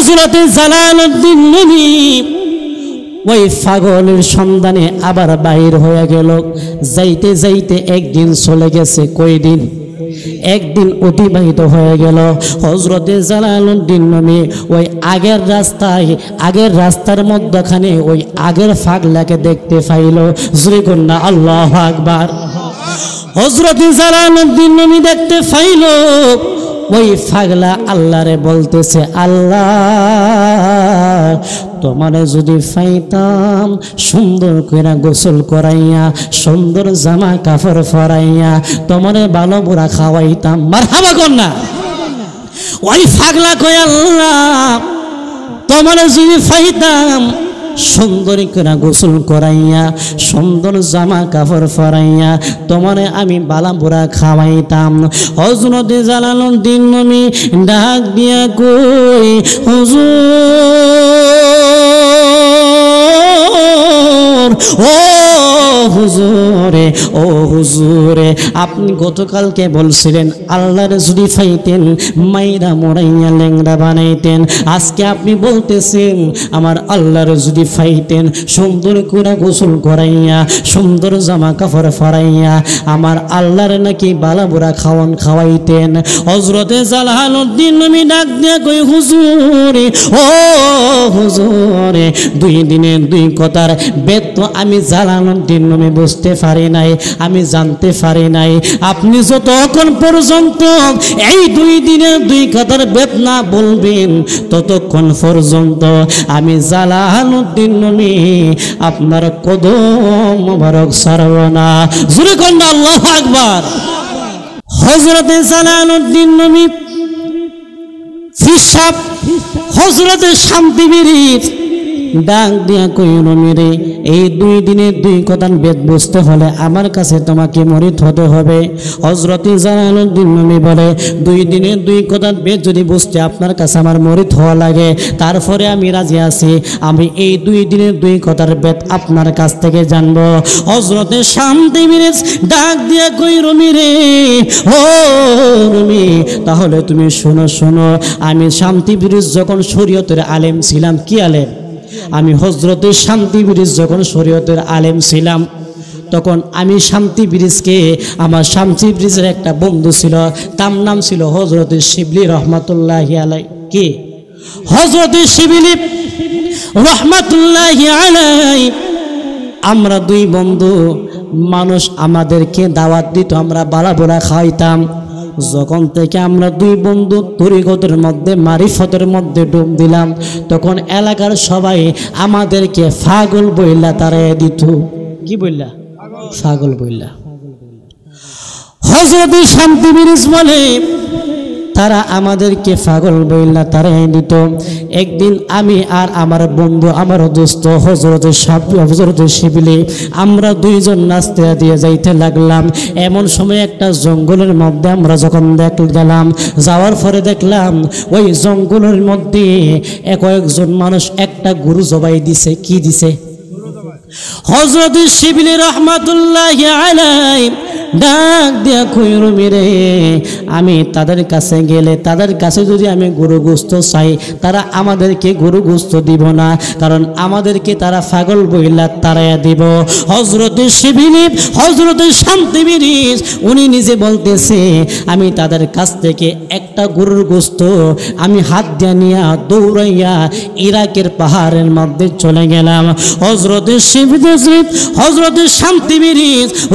হযরতে Jalaluddin Rumi ওই পাগলের সন্ধানে আবার বাইর হয়ে গেল। যাইতে যাইতে একদিন চলে গেছে, কয়দিন? একদিন অতিবাহিত হয়ে গেল। হযরতে জালালউদ্দিন রুমি ওই আগের রাস্তার মধ্যখানে ওই আগের পাগলাকে দেখতে পাইল। জোরে কন্যা আল্লাহু আকবার। হযরতে জালালউদ্দিন রুমি দেখতে পাইল ওই পাগলা আল্লাহরে বলতেছে, আল্লাহ তোমারে যদি পাইতাম সুন্দর করে গোসল করাইয়া, সুন্দর জামা কাপড় পরাইয়া, তোমারে ভালো বুড়া খাওয়াইতাম। মারহাবা কন্যা। ওই পাগলা কয়, আল্লাহ তোমারে যদি পাইতাম সুন্দর করে গোসল করাইয়া, সুন্দর জামা কাপড় পরাইয়া, তোমারে আমি বালা বুড়া খাওয়াইতাম। হযরতে জালালউদ্দিন রুমি ডাক দিয়া কই, হুজুর ও হুজুরে, ও হুজুরে, আপনি গতকালকে বলছিলেন আল্লাহর যদি পাইতেন মাইরা মোরাইয়া ল্যাংড়া বানাইতেন। আজকে আপনি বলতেছেন আমার আল্লাহর যদি পাইতেন সুন্দর করে গোসল করাইয়া, সুন্দর জামা কাপড় পরাইয়া, আমার আল্লাহর নাকি বালা বুড়া খাওয়াইতেন। হযরতে জালালউদ্দিন রুমি ডাক দিয়া কই, হুজুরে, ও হুজুরে, দুই দিনের দুই কথার বেদ তো আমি জালালউদ্দিন রুমি বুঝতে পারি নাই, আমি জানতে পারি নাই। আপনি যতক্ষণ পর্যন্ত এই দুই দিনের দুই কথার বেদ না বলবেন ততক্ষণ পর্যন্ত আমি জালালউদ্দিন রুমি আপনার কদম মোবারক ছাড়ব না। জোরে কন্যা আল্লাহু আকবার। হযরতে জালালউদ্দিন রুমি ফিসাব হযরতে শান্তিবীর ডাক দিয়া কই, রুমি রে, এই দুই দিনের দুই কথার বেদ বুঝতে হলে আমার কাছে তোমাকে মুরিদ হতে হবে। হযরতে জালালউদ্দিন রুমি বলে, দুই দিনের দুই কথার বেদ যদি বুঝতে আপনার কাছে আমার মুরিদ হওয়া লাগে তারপরে আমি রাজি আছি, আমি এই দুই দিনের দুই কথার বেদ আপনার কাছ থেকে জানবো। হযরতে শান্তিবীর ডাক দিয়া কই, রুমি রে, ও রুমি, তাহলে তুমি শোনো শোনো, আমি শান্তিবীর যখন শরীয়তের আলেম ছিলাম, কি আলেম? আমি হযরতে শান্তিবীর যখন শরীয়তের আলেম ছিলাম তখন আমি শান্তিবীরকে, আমার শান্তিবীরের একটা বন্ধু ছিল, তার নাম ছিল হযরতে শিবলি রহমাতুল্লাহি আলাইহি। কি? হযরতে শিবলি রহমাতুল্লাহি আলাইহি। আমরা দুই বন্ধু, মানুষ আমাদেরকে দাওয়াত দিত, আমরা বালা বুড়া খাওয়াইতাম। যখন থেকে আমরা দুই বন্ধু তরিকতের মধ্যে মারিফতের মধ্যে ডুব দিলাম তখন এলাকার সবাই আমাদেরকে পাগল বইলা তারাই দিত। কি বললা? পাগল বইলা। হযরত শান্তিবীর বলে তারা আমাদেরকে পাগল বইলা তারাই দিত। একদিন আমি আর আমার বন্ধু, আমার দোস্ত হযরতে শিবলি, আমরা দুইজন নাস্তা দিয়ে যাইতে লাগলাম। এমন সময় একটা জঙ্গলের মধ্যে আমরা যখন গেলাম, যাওয়ার পরে দেখলাম ওই জঙ্গলের মধ্যে কয়েকজন মানুষ একটা গরু জবাই দিছে। কি দিছে? হযরত শিবলি রহমাতুল্লাহি আলাইহি ডাক দিয়া কই, রুমি রে, আমি তাদের কাছে গেলে, তাদের কাছে যদি আমি গরু গোস্ত চাই তারা আমাদেরকে গরু গোস্ত দিব না, কারণ আমাদেরকে তারা পাগল বইলা তারাইয়া দিব। হযরতে শিবলি, হযরতে শান্তিবীর উনি নিজে বলতেছে, আমি তাদের কাছ থেকে একটা গরুর গোস্ত আমি হাত দিয়া নিয়া দৌড়াইয়া ইরাকের পাহাড়ের মধ্যে চলে গেলাম। হযরতে শিবলি, হযরতে শান্তিবীর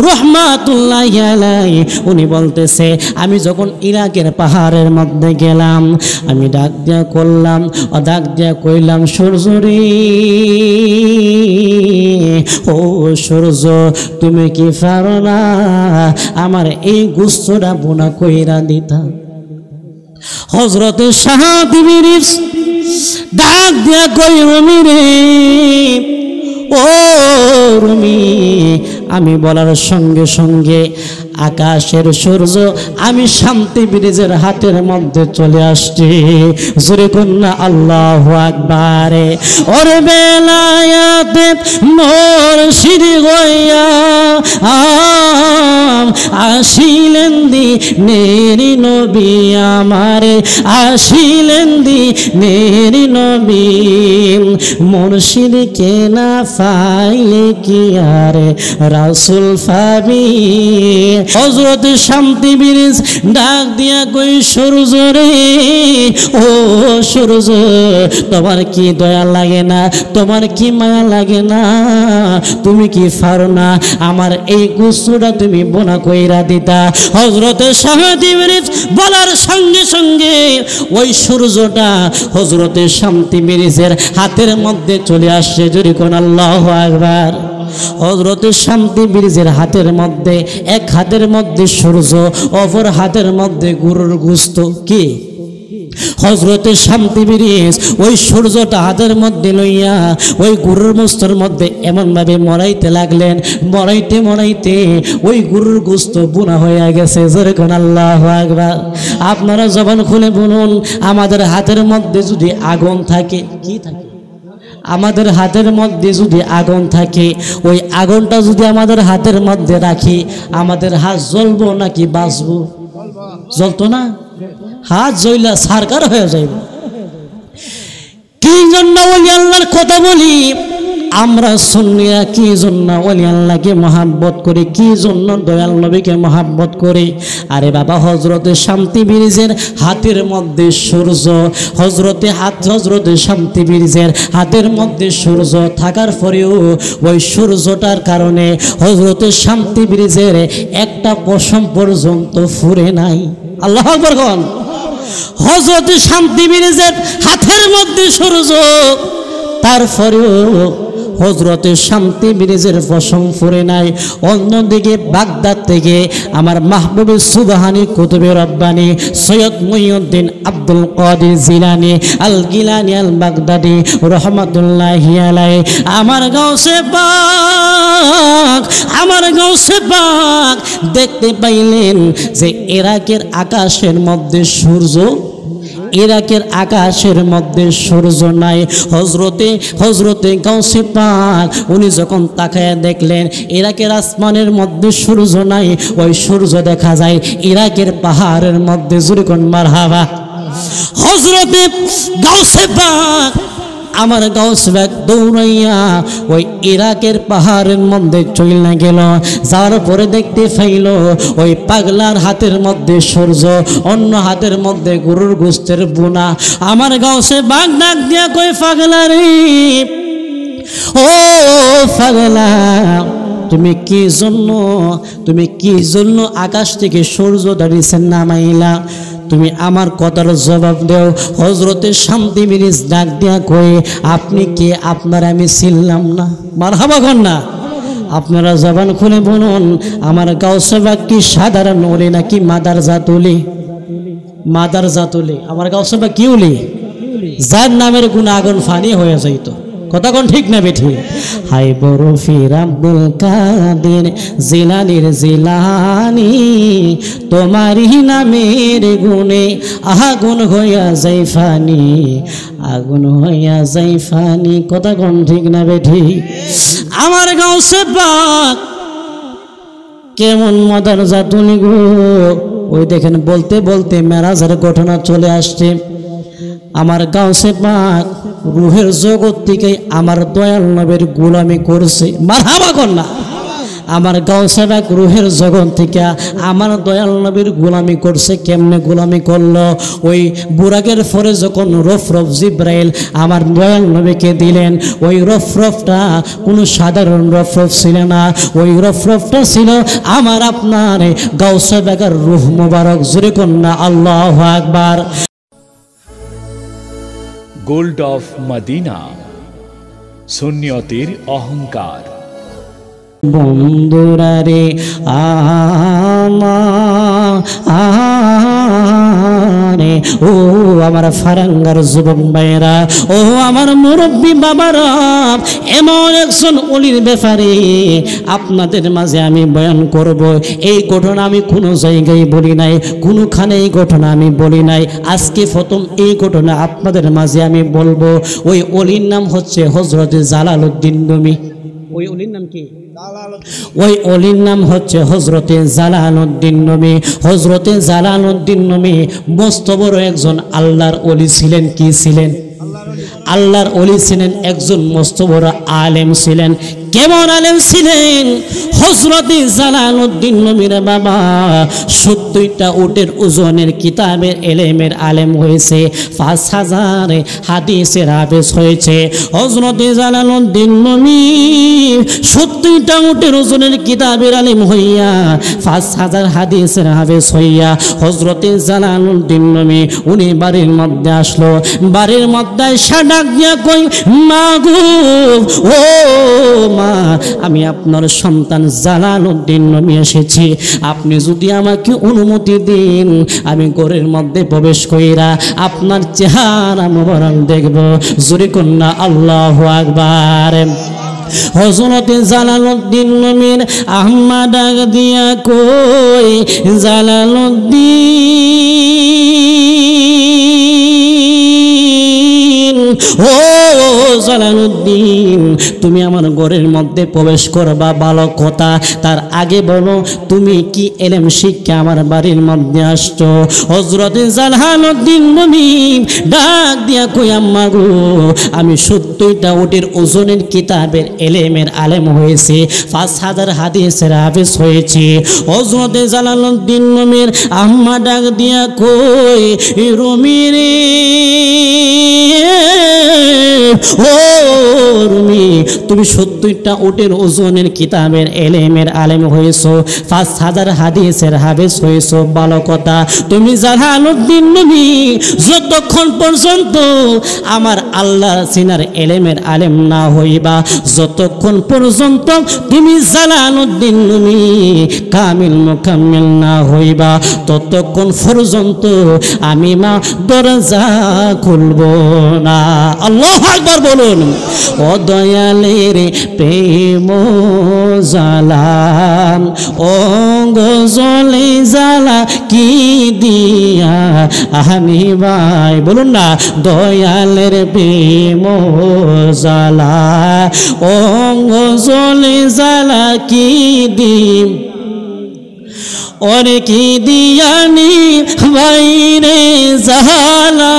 রহমাতুল্লাহ উনি বলতেছে, আমি যখন ইরাকের পাহাড়ের মধ্যে গেলাম আমি ডাক দিয়া করলাম, ডাক দিয়া কইলাম, সূর্যরে, ও সূর্য, তুমি কি পারো না আমার এই গোস্তটা বোনা কইরা দিতা? হযরতে শান্তিবীর ডাক দিয়া কই, রুমি রে, ও রুমি, আমি বলার সঙ্গে সঙ্গে আকাশের সূর্য আমি শান্তি ব্রিজের হাতের মধ্যে চলে আসছি। জোরে কন্যা আল্লাহু আকবার। ওরে বেলায়াতে মুর্শিদ হইয়া আসিলেন দিনের নবী আমার, আসিলেন দিনের নবী। মুর্শিদকে না পাইলে কি আর রাসূল পাবি। হযরত শান্তি ব্রিজ ডাক দিয়া কই সূর্য রে, ও সূর্য তোমার কি দয়া লাগে না, তোমার কি মায়া লাগে না, তুমি কি পারো না আমার এই গোসলটা তুমি বোনা কইরা দিতা। হযরত শান্তি ব্রিজ বলার সঙ্গে সঙ্গে ওই সূর্যটা হযরত শান্তি ব্রিজের হাতের মধ্যে চলে আসছে। জোরে কোন আল্লাহু আকবার। হযরত শান্তি ব্রিজের হাতের মধ্যে, এক হাতের মধ্যে সূর্য, অপর হাতের মধ্যে গরুর গোশত। কি হযরত শান্তি ব্রিজ ওই সূর্যটা হাতের মধ্যে লইয়া ওই গরুর গোশতের মধ্যে এমনভাবে মরাইতে লাগলেন, মরাইতে মরাইতে ওই গরুর গোশত বুনা হয়ে গেছে। জোরে কোন আল্লাহু আকবার। আপনারা জবান খুলে বলুন, আমাদের হাতের মধ্যে যদি আগুন থাকে, কি থাকে? আমাদের হাতের মধ্যে যদি আগুন থাকে, ওই আগুনটা যদি আমাদের হাতের মধ্যে রাখি, আমাদের হাত জ্বলবো নাকি বাঁচবো? জ্বলতো না? হাত জ্বলা সারকার হয়ে যাইব। কি জন্য ওলি আল্লাহর কথা বলি আমরা সুন্নিরা, কি জন্য ওলি আল্লাহকে মহাব্বত করি, কি জন্য দয়াল নবীকে মহাব্বত করি? আরে বাবা, হযরতে শান্তি ব্রিজের হাতের মধ্যে সূর্য, হযরতে শান্তি ব্রিজের হাতের মধ্যে সূর্য থাকার পরেও ওই সূর্যটার কারণে হযরতে শান্তি ব্রিজের একটা পশম পর্যন্ত ফুরে নাই। আল্লাহু আকবার কোন। হযরতে শান্তি ব্রিজের হাতের মধ্যে সূর্য, তারপরেও হযরতে শান্তি ব্রিজের পশম ফুরে নাই। অন্যদিকে বাগদাদ থেকে আমার মাহবুবে সুবহানী কুতুবে রব্বানী সৈয়দ মুঈনুদ্দিন আব্দুল কাদের জিলানী আল গিলানী আল বাগদাদি রহমাতুল্লাহি আলাইহি আমার গাউসে পাক দেখতে পাইলেন যে ইরাকের আকাশের মধ্যে সূর্য, ইরাকের আকাশের মধ্যে সূর্য নাই। হযরতে গাউসে পাক উনি যখন তাকায়া দেখলেন ইরাকের আসমানের মধ্যে সূর্য নাই, ওই সূর্য দেখা যায় ইরাকের পাহাড়ের মধ্যে। জোরে কোন মারহাবা। হযরতে গাউসে পাক, আমার গাউসে পাক দৌড়াইয়া ওই ইরাকের পাহাড়ের মধ্যে চইলা গেল। যাওয়ার পরে দেখতে পাইল ওই পাগলার হাতের মধ্যে সূর্য, অন্য হাতের মধ্যে গরুর গোশতের বোনা। আমার গাউসে পাক ডাক দিয়া কই, পাগলা রে, ও পাগলা, তুমি কি জন্য আকাশ থেকে সূর্য দাঁড়িয়েছেন নামাইলা? তুমি আমার কথার জবাব দাও। হযরতে শান্তি ব্রিজ ডাক দিয়া কই, আপনি কে? আপনার আমি চিনলাম না। মারহাবা কোন না। আপনারা জবান খুলে বলুন, আমার গাউসে পাক কি সাধারণ ওলি নাকি মাদার জাতুলি? মাদার জাতুলি। আমার গাউসে পাক কি ওলি? যার নামের গুণ আগুন ফানি হয়ে যাইতো। কথা কোন ঠিক না বেঠি? হাই বরফির আব্দুল কাদের জিলানীর জিলানী, তোমারই নামের গুণে আগুন হইয়া যাই ফানি, আগুন হইয়া যাই ফানি। কথা কোন ঠিক না বেঠি? আমার গাউসে পাক কেমন মাদার জাতুলি গো। ওই দেখেন বলতে বলতে মেরাজের ঘটনা চলে আসছে। আমার গাউসে পাক রুহের জগৎ থেকে আমার দয়াল নবীর গোলামি করছে। মারহাবা কোন না। আমার গাউসে পাক রুহের জগৎ থেকে আমার দয়াল নবীর গোলামি করছে। কেমনে গোলামি করলো? ওই বুরাকের পরে যখন রফরফ জিব্রাইল আমার দয়াল নবীকে দিলেন, ওই রফরফটা কোনো সাধারণ রফরফ ছিল না, ওই রফরফটা ছিল আমার আপনার গাউসে পাকের রূহ মুবারক। জোরে কন্যা আল্লাহু আকবার। গোল্ড অফ মদিনা, সুন্নিয়তের অহংকার। বন্ধুরা রে আমার আরে ও আমার ফারাঙ্গার যুবক ভাইরা, ও আমার মুরব্বী বাবারা, এমন একজন ওলির ব্যাপারে আপনাদের মাঝে আমি বয়ান করব। এই ঘটনা আমি কোনো জায়গায় বলি নাই, কোনোখানে এই ঘটনা আমি বলি নাই। আজকে প্রথম এই ঘটনা আপনাদের মাঝে আমি বলবো। ওই ওলির নাম হচ্ছে হযরত জালালউদ্দিন রুমি। ওই ওলির নাম কি? ওই অলির নাম হচ্ছে হযরতে জালালউদ্দিন রুমি। হযরতে জালালউদ্দিন রুমি মস্ত বড় একজন আল্লাহর ওলি ছিলেন। কি ছিলেন? আল্লাহর ওলি ছিলেন, একজন মস্ত বড় আলেম ছিলেন। কেমন আলেম ছিলেন? হযরতে জালালউদ্দিন রুমির বাবা 70টা উটের ওজনের কিতাবের এলেমের আলেম হয়েছে, 5000 হাদিসের হাফেজ হয়েছে। হযরতে জালালউদ্দিন রুমি 70টা উটের ওজনের কিতাবের আলেম হইয়া 5000 হাদিসের হাফেজ হইয়া হযরতে জালালউদ্দিন রুমি উনি বাড়ির মধ্যে আসলো। বাড়ির মধ্যে ডাক দিয়া কই, মা গো, ও মা, আমি আপনার সন্তান জালালউদ্দিন রুমি এসেছি। আপনি যদি আমাকে অনুমতি দিন, আমি ঘরের মধ্যে প্রবেশ কইরা আপনার চেহারা মোবারক দেখব। জোরে কন্যা আল্লাহু আকবার। হযরতে জালালউদ্দিন রুমির আম্মা ডাক দিয়া কই, জালালউদ্দিন, ও জালালউদ্দিন, তুমি আমার ঘরের মধ্যে প্রবেশ করবা ভালো কথা, তার আগে বলো তুমি কি এলেম শিক্ষা আমার বাড়ির মধ্যে আসছো? হযরতে জালালউদ্দিন রুমি ডাক দিয়া কই, আম্মা গো, আমি 70টা উটের ওজনের কিতাবের এলেমের আলেম হয়েছে, 5000 হাদিসের হাফেজ হয়েছে। হযরতে জালালউদ্দিন রুমির আম্মা ডাক দিয়া কই, রুমি রে, ও রুমি, তুমি 70টা উটের ওজনের কিতাবের এলেমের আলেম হয়েছো, 5000 হাদিসের হাফেজ হয়েছো, ভালো কথা। তুমি জালালউদ্দিন রুমি যতক্ষণ পর্যন্ত আমার আল্লাহ সিনার এলেমের আলেম না হইবা, যতক্ষণ পর্যন্ত তুমি জালালউদ্দিন রুমি কামিল মুকাম্মিল না হইবা, ততক্ষণ পর্যন্ত আমি মা দরজা খুলব না। আল্লাহু আকবার বলুন। ও দয়ালের প্রেম জ্বালা, ও গজলে জ্বালা কি দিয়া আমি ভাই, বলুন না, দয়ালের প্রেম জ্বালা, ও গজলে জ্বালা কি দিম, ওরে কি দিয়ানি বাইরে জালা,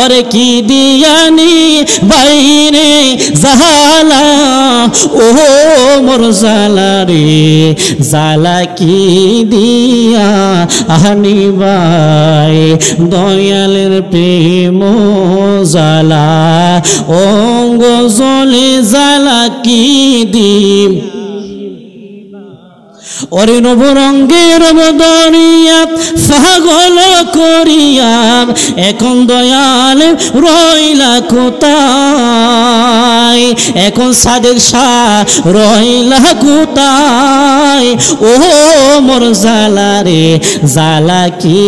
ওরে কি দিয়ানি বাইরে জালা, ও মোর জালা রে, জালা কি দিয়া আনি ভাই, দয়ালের প্রেম জালা, ও গজলে জালা কি দিম, ওরে নবরঙ্গের বদরিয়া পাগল করিয়া এখন দয়াল রইলা কোথায়, এখন সাদেক শাহ রইলা কোথায়, ও মোর জালা রে, জালা কি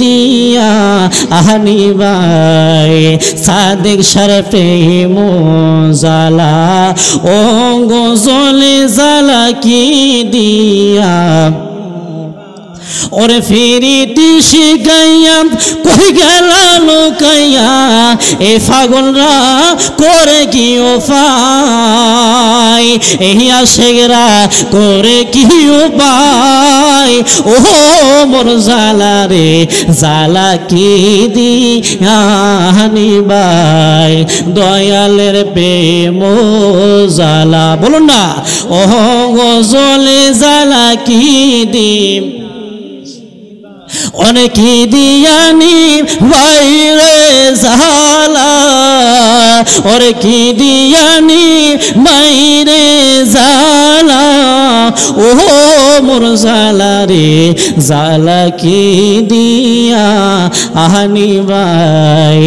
দিয়া আনি ভাই, সাদেক শাহ প্রেম জালা, ও গজলে জালা কি দিয়া, ওরে ফিরিতি শিখাইয়া কই গেল লুকাইয়া, এ পাগলরা করে কি উপায়, এই আশেকরা করে কি উপায়, ও মোর জালা রে, জালা কি দিয়া আনি ভাই, দয়ালের প্রেম জালা, বলুন না, ও গজলে জালা কি দিম, অনেক দিয়ানি বাইরে জালা, ওরে কি দিয়ানি বাইরে জালা ও মোর জালা রে জালা কি দিয়া আহানি ভাই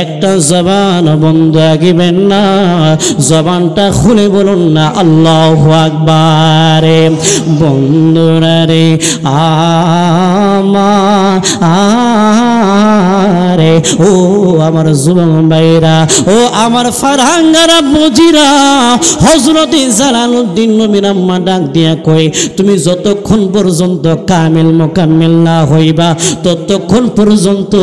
একটা জবান বন্ধ আঁকিবেন না জবানটা খুলে বলুন না আল্লাহু আকবার বন্ধুরা রে আমারে ও আমার যুবক ভাইরা ও আমার ফারহাঙ্গারা বুজিরা হযরতে জালালউদ্দিন নবীর আম্মা ডাক দিয়া কই তুমি যতক্ষণ পর্যন্ত কামিল মুকাম্মিল না হইবা ততক্ষণ পর্যন্ত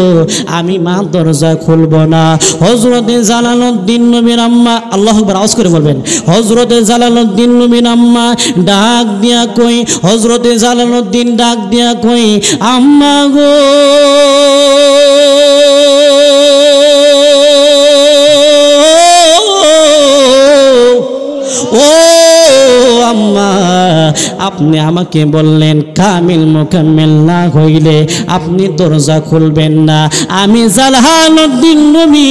আমি মা দরজা খুলব না হযরতে জালালউদ্দিন নবীর আম্মা আল্লাহু আকবার আওয়াজ করে বলবেন হযরতে জালালউদ্দিন নবীর আম্মা ডাক দিয়া কই হযরতে জালালউদ্দিন ডাক দিয়া কই আম্মা গো ও আম্মা আপনি আমাকে বললেন কামিল মুকাম্মিল না হইলে আপনি দরজা খুলবেন না আমি জালালউদ্দিন নবী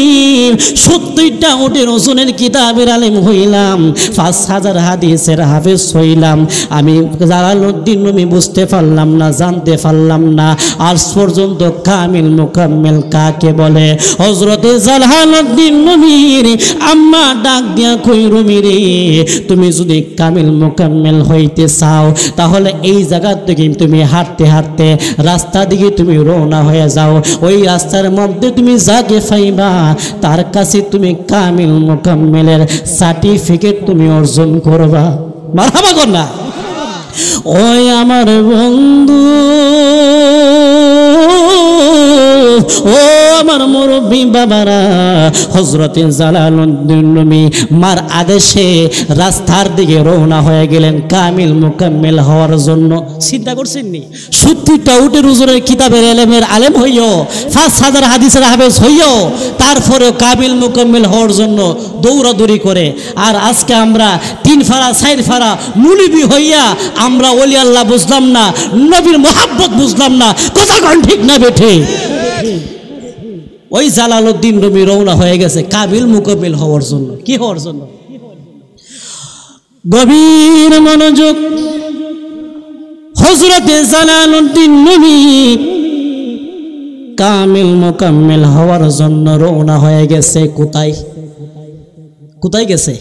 70টা উটের ওজনের কিতাবের আলেম হইলাম 5000 হাদিসের হাফেজ হইলাম আমি জালালউদ্দিন নবী বুঝতে পারলাম না জানতে পারলাম না আজ পর্যন্ত কামিল মুকাম্মিল কাকে বলে হযরতে জালালউদ্দিন নবীর আম্মা ডাক দিয়া কই রুমি রে তুমি যদি কামিল মুকাম্মিল হইতে চাও তাহলে এই জায়গা থেকে তুমি হাঁটতে হাঁটতে রাস্তা দিকে তুমি রওনা হয়ে যাও ওই রাস্তার মধ্যে তুমি যাকে পাইবা তার কাছে তুমি কামিল মুকাম্মিলের সার্টিফিকেট তুমি অর্জন করবা মারহাবা কর না ওই আমার বন্ধু ও আমার মুরব্বী বাবারা হযরতে জালালউদ্দিন নবী মার আদেশে রাস্তার দিকে রওনা হয়ে গেলেন কামিল মুকাম্মিল হওয়ার জন্য চিন্তা করছেন নি 70টা উটের ওজনের কিতাবের এলেমের আলেম হইও 5000 হাদিসের হাফেজ হইও তারপরেও কামিল মুকাম্মিল হওয়ার জন্য দৌড়াদৌড়ি করে আর আজকে আমরা 3 ফাড়া 4 ফাড়া মুলিবি হইয়া আমরা ওলি আল্লাহ বুঝলাম না নবীর মোহাব্বত বুঝলাম না কথা কোন ঠিক না বেঠে ওই জালালউদ্দিন নবী রওনা হয়ে গেছে কামিল মুকাম্মিল হওয়ার জন্য কি হওয়ার জন্য গভীর মনোযোগ হযরতে জালালউদ্দিন নবী কামিল মুকাম্মিল হওয়ার জন্য রওনা হয়ে গেছে কোথায় কোথায় গেছে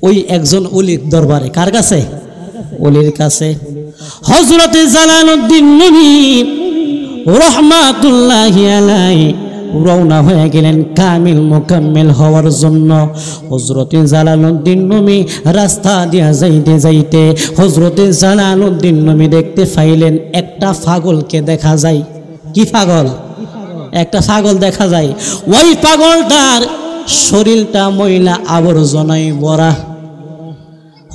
ওই একজন ওলির দরবারে কার কাছে ওলির কাছে হযরতে জালালউদ্দিন নবী রহমাতুল্লাহি আলাইহি রওনা হয়ে গেলেন কামিল মুকাম্মিল হওয়ার জন্য হযরতে জালালউদ্দিন নবী রাস্তা দিয়া যাইতে যাইতে হযরতে জালালউদ্দিন নবী দেখতে পাইলেন একটা পাগলকে দেখা যায় কি পাগল একটা পাগল দেখা যায় ওই পাগলটার শরীরটা ময়লা আবর্জনায় ভরা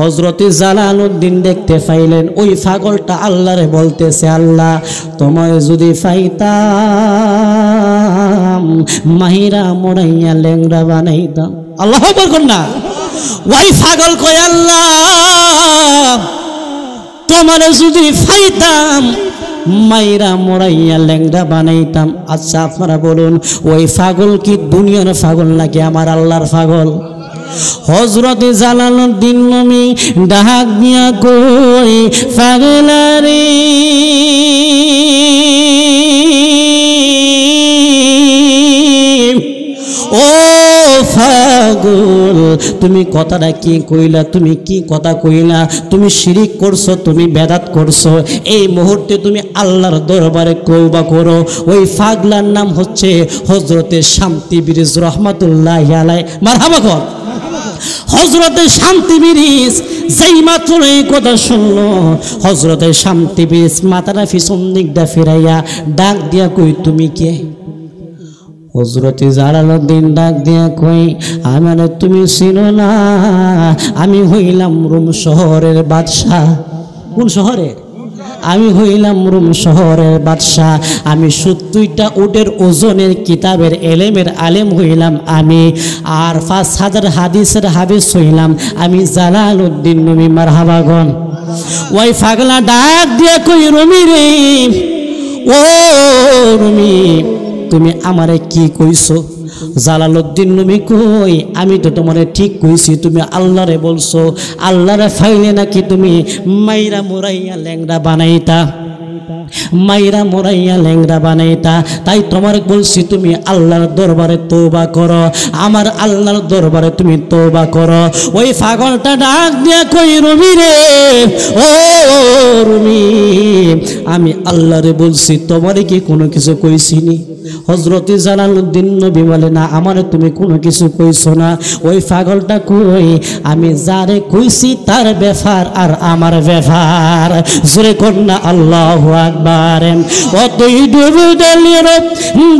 হযরতে জালালউদ্দিন দেখতে পাইলেন ওই পাগলটা আল্লাহরে বলতেছে আল্লাহ তোমায় যদি পাইতাম মাহিরা মোরাইয়া লেংড়া বানাইতাম আল্লাহু আকবার কোন না ওই পাগল কয় আল্লাহ তোমারে যদি পাইতাম মাইরা মোরাইয়া লেংড়া বানাইতাম আচ্ছা আপনারা বলুন ওই পাগল কি দুনিয়ার পাগল নাকি আমার আল্লাহর পাগল হযরতে জালালউদ্দিন নবী ডাক দিয়া কই পাগলারে ও পাগল তুমি কথাটা কি কইলা তুমি কি কথা কইলা তুমি শিরিক করছো তুমি বেদাত করছো এই মুহূর্তে তুমি আল্লাহর দরবারে তওবা করো ওই পাগলার নাম হচ্ছে হযরতে শামতি বিরিজ রহমাতুল্লাহি আলাইহি মারহাবা কর হযরতে শামতি বিরিজ যেই মাত্র এই কথা শুনলো হযরতে শামতি বিরিজ মাথাটা পিছন দিক দিয়ে ফিরাইয়া ডাক দিয়া কই তুমি কে হযরতে জালালউদ্দিন ডাক দিয়া কই আমারে তুমি চিনো না আমি হইলাম রোম শহরের বাদশা কোন শহরের আমি হইলাম রোম শহরের বাদশা আমি 70টা উটের ওজনের কিতাবের এলেমের আলেম হইলাম আমি আর 5000 হাদিসের হাফেজ হইলাম আমি জালালউদ্দিন নবী মারহাবা গন ওই পাগলা ডাক দিয়া কই রুমি রে ও রুমি তুমি আমারে কি কইছো জালালউদ্দিন নবী কই আমি তো তোমারে ঠিক কইছি তুমি আল্লাহরে বলছো আল্লাহরে ফাইলে নাকি তুমি মাইরা মুরাইয়া ল্যাংড়া বানাইতা মাইরা মোরাইয়া ল্যাংড়া বানাইতা তাই তোমার বলছি তুমি আল্লাহর দরবারে তওবা করো আমার আল্লাহর দরবারে তুমি তওবা করো ওই পাগলটা ডাক দিয়া কই রুমি রে ও রুমি আমি আল্লাহরে বলছি তোমারে কি কোনো কিছু কইছিনি হযরত জালালউদ্দিন নবী বলে না আমারে তুমি কোনো কিছু কইছো না ওই পাগলটা কই আমি যারে কইছি তার ব্যাপার আর আমার ব্যাপার জোরে কন্না আল্লাহু আকবার ও তুই ডুবে দিলের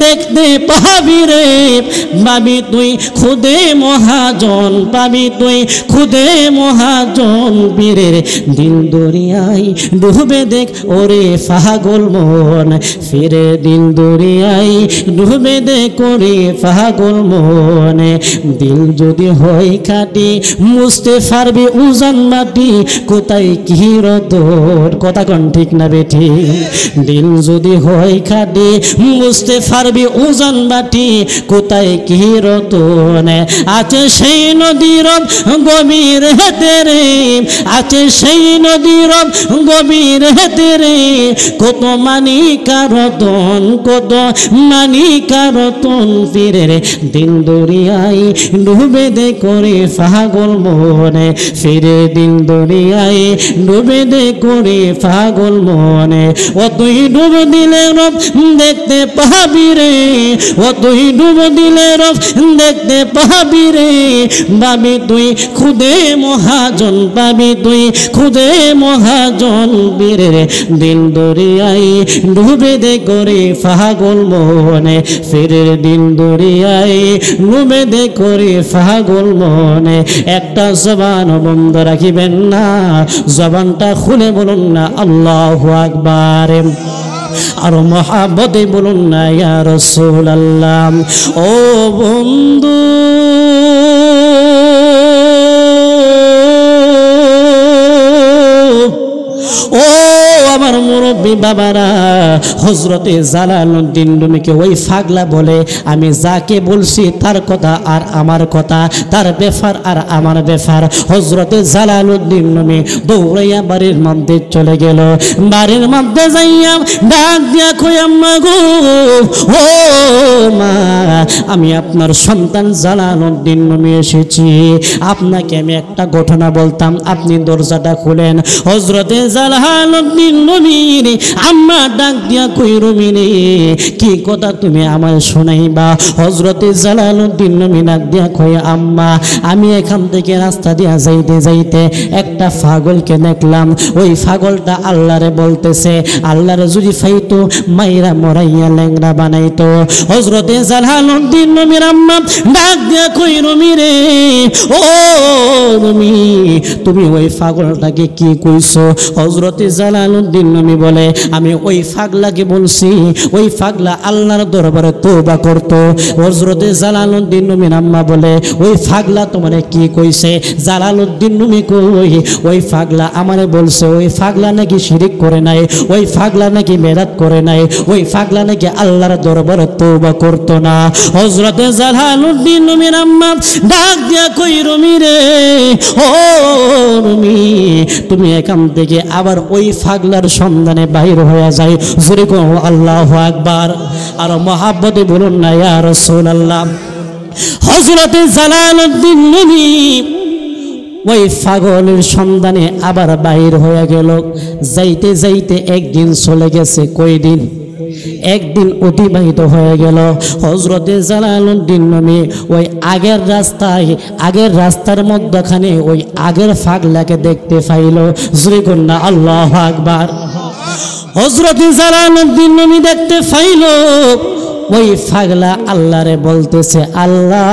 দেখতে পাবি রে পাবি তুই খুদে মহাজন পাবি তুই খুদে মহাজন বীরের দিল দরিয়ায় ডুবে দেখ ওরে পাগল মন ফিরে দিল দরিয়ায় ডুবে দেখ ওরে পাগল মন দিল যদি হয় খাটি মুছতে পারবি উজান মাটি কোথায় কি রদর কথা কোন ঠিক না বেঠি দিল যদি হয় খাটি বুঝতে পারবি উজান বাটি কোথায় কি রতন আছে সেই নদীর গভীর হেতে রে আছে সেই নদীর গভীর হেতে রে কত মানিকা রতন কত মানিকা রতন ফিরে রে দিল দরিয়ায় ডুবে দে করে পাগল মনে ফিরে দিল দরিয়ায় ডুবে দে করে পাগল মনে ও তুই ডুব দিলে রব দেখতে পাবি রে ও তুই ডুব দিলে রব দেখতে পাবি রে পাবি তুই খুদে মহাজন পাবি তুই খুদে মহাজন বীরে রে দিল দরিয়ায় ডুবে দে করে পাগল মনে ফিরে দিল দরিয়ায় ডুবে দে করে পাগল মনে একটা জবান বন্ধ রাখিবেন না জবানটা খুলে বলুন না আল্লাহু আকবার আর মহাব্বতে বলুন না ইয়া রাসূলুল্লাহ ও বন্ধু ও আমার মুরব্বী বাবারা হযরতে জালালউদ্দিন রুমিকে ওই পাগলা বলে আমি যাকে বলছি তার কথা আর আমার কথা তার ব্যাপার আর আমার ব্যাপার হযরতে জালালউদ্দিন রুমি দৌড়াইয়া বাড়ির মধ্যে চলে গেল বাড়ির মধ্যে যাইয়া ডাক দিয়া কই আম্মা গো ও মা আমি আপনার সন্তান জালালউদ্দিন রুমি এসেছি আপনাকে আমি একটা ঘটনা বলতাম আপনি দরজাটা খুলেন হযরতে জালালউদ্দিন নবীর আম্মা ডাক দিয়া কই রুমি রে কি কথা তুমি আমায় শোনাইবা হযরতে জালালউদ্দিন নবী ডাক দিয়া কই আম্মা আমি এখান থেকে রাস্তা দিয়া যাইতে যাইতে একটা পাগলকে দেখলাম ওই পাগলটা আল্লাহরে বলতেছে আল্লাহরে যদি ফাইতো মাইরা মরাইয়া ল্যাংড়া বানাইতো হযরতে জালালউদ্দিন নবীর আম্মা ডাক দিয়া কই রুমি রে ও রুমি তুমি ওই পাগলটাকে কি কইছো হযরতে জালালউদ্দিন নবী বলে আমি ওই পাগলাকে বলছি ওই পাগলা আল্লাহর দরবারে তওবা করত হযরতে জালালউদ্দিন নবীর আম্মা বলে ওই পাগলা তোমারে কি কইছে জালালউদ্দিন নবী কই ওই পাগলা আমারে বলছে ওই পাগলা নাকি শিরক করে নাই ওই পাগলা নাকি বেদাত করে নাই ওই পাগলা নাকি আল্লাহর দরবারে তওবা করত না হযরতে জালালউদ্দিন নবীর আম্মা ডাক দিয়া কই রুমি রে ও রুমি তুমি এখান থেকে আবার ওই পাগলার সন্ধানে বাইর হয়ে যায় জোরে কও আল্লাহু আকবার আর মহাব্বতে বলুন না ইয়া রাসূলুল্লাহ হযরতে জালালউদ্দিন নবী ওই পাগলের সন্ধানে আবার বাইর হয়ে গেল যাইতে যাইতে একদিন চলে গেছে কয়দিন একদিন অতিবাহিত হয়ে গেল হযরতে জালালউদ্দিন নবী ওই আগের রাস্তার মধ্যখানে ওই আগের পাগলাকে দেখতে পাইল জোরে কন্যা আল্লাহু আকবার হযরতে জালালউদ্দিন নবী দেখতে পাইল ওই পাগলা আল্লাহরে বলতেছে আল্লাহ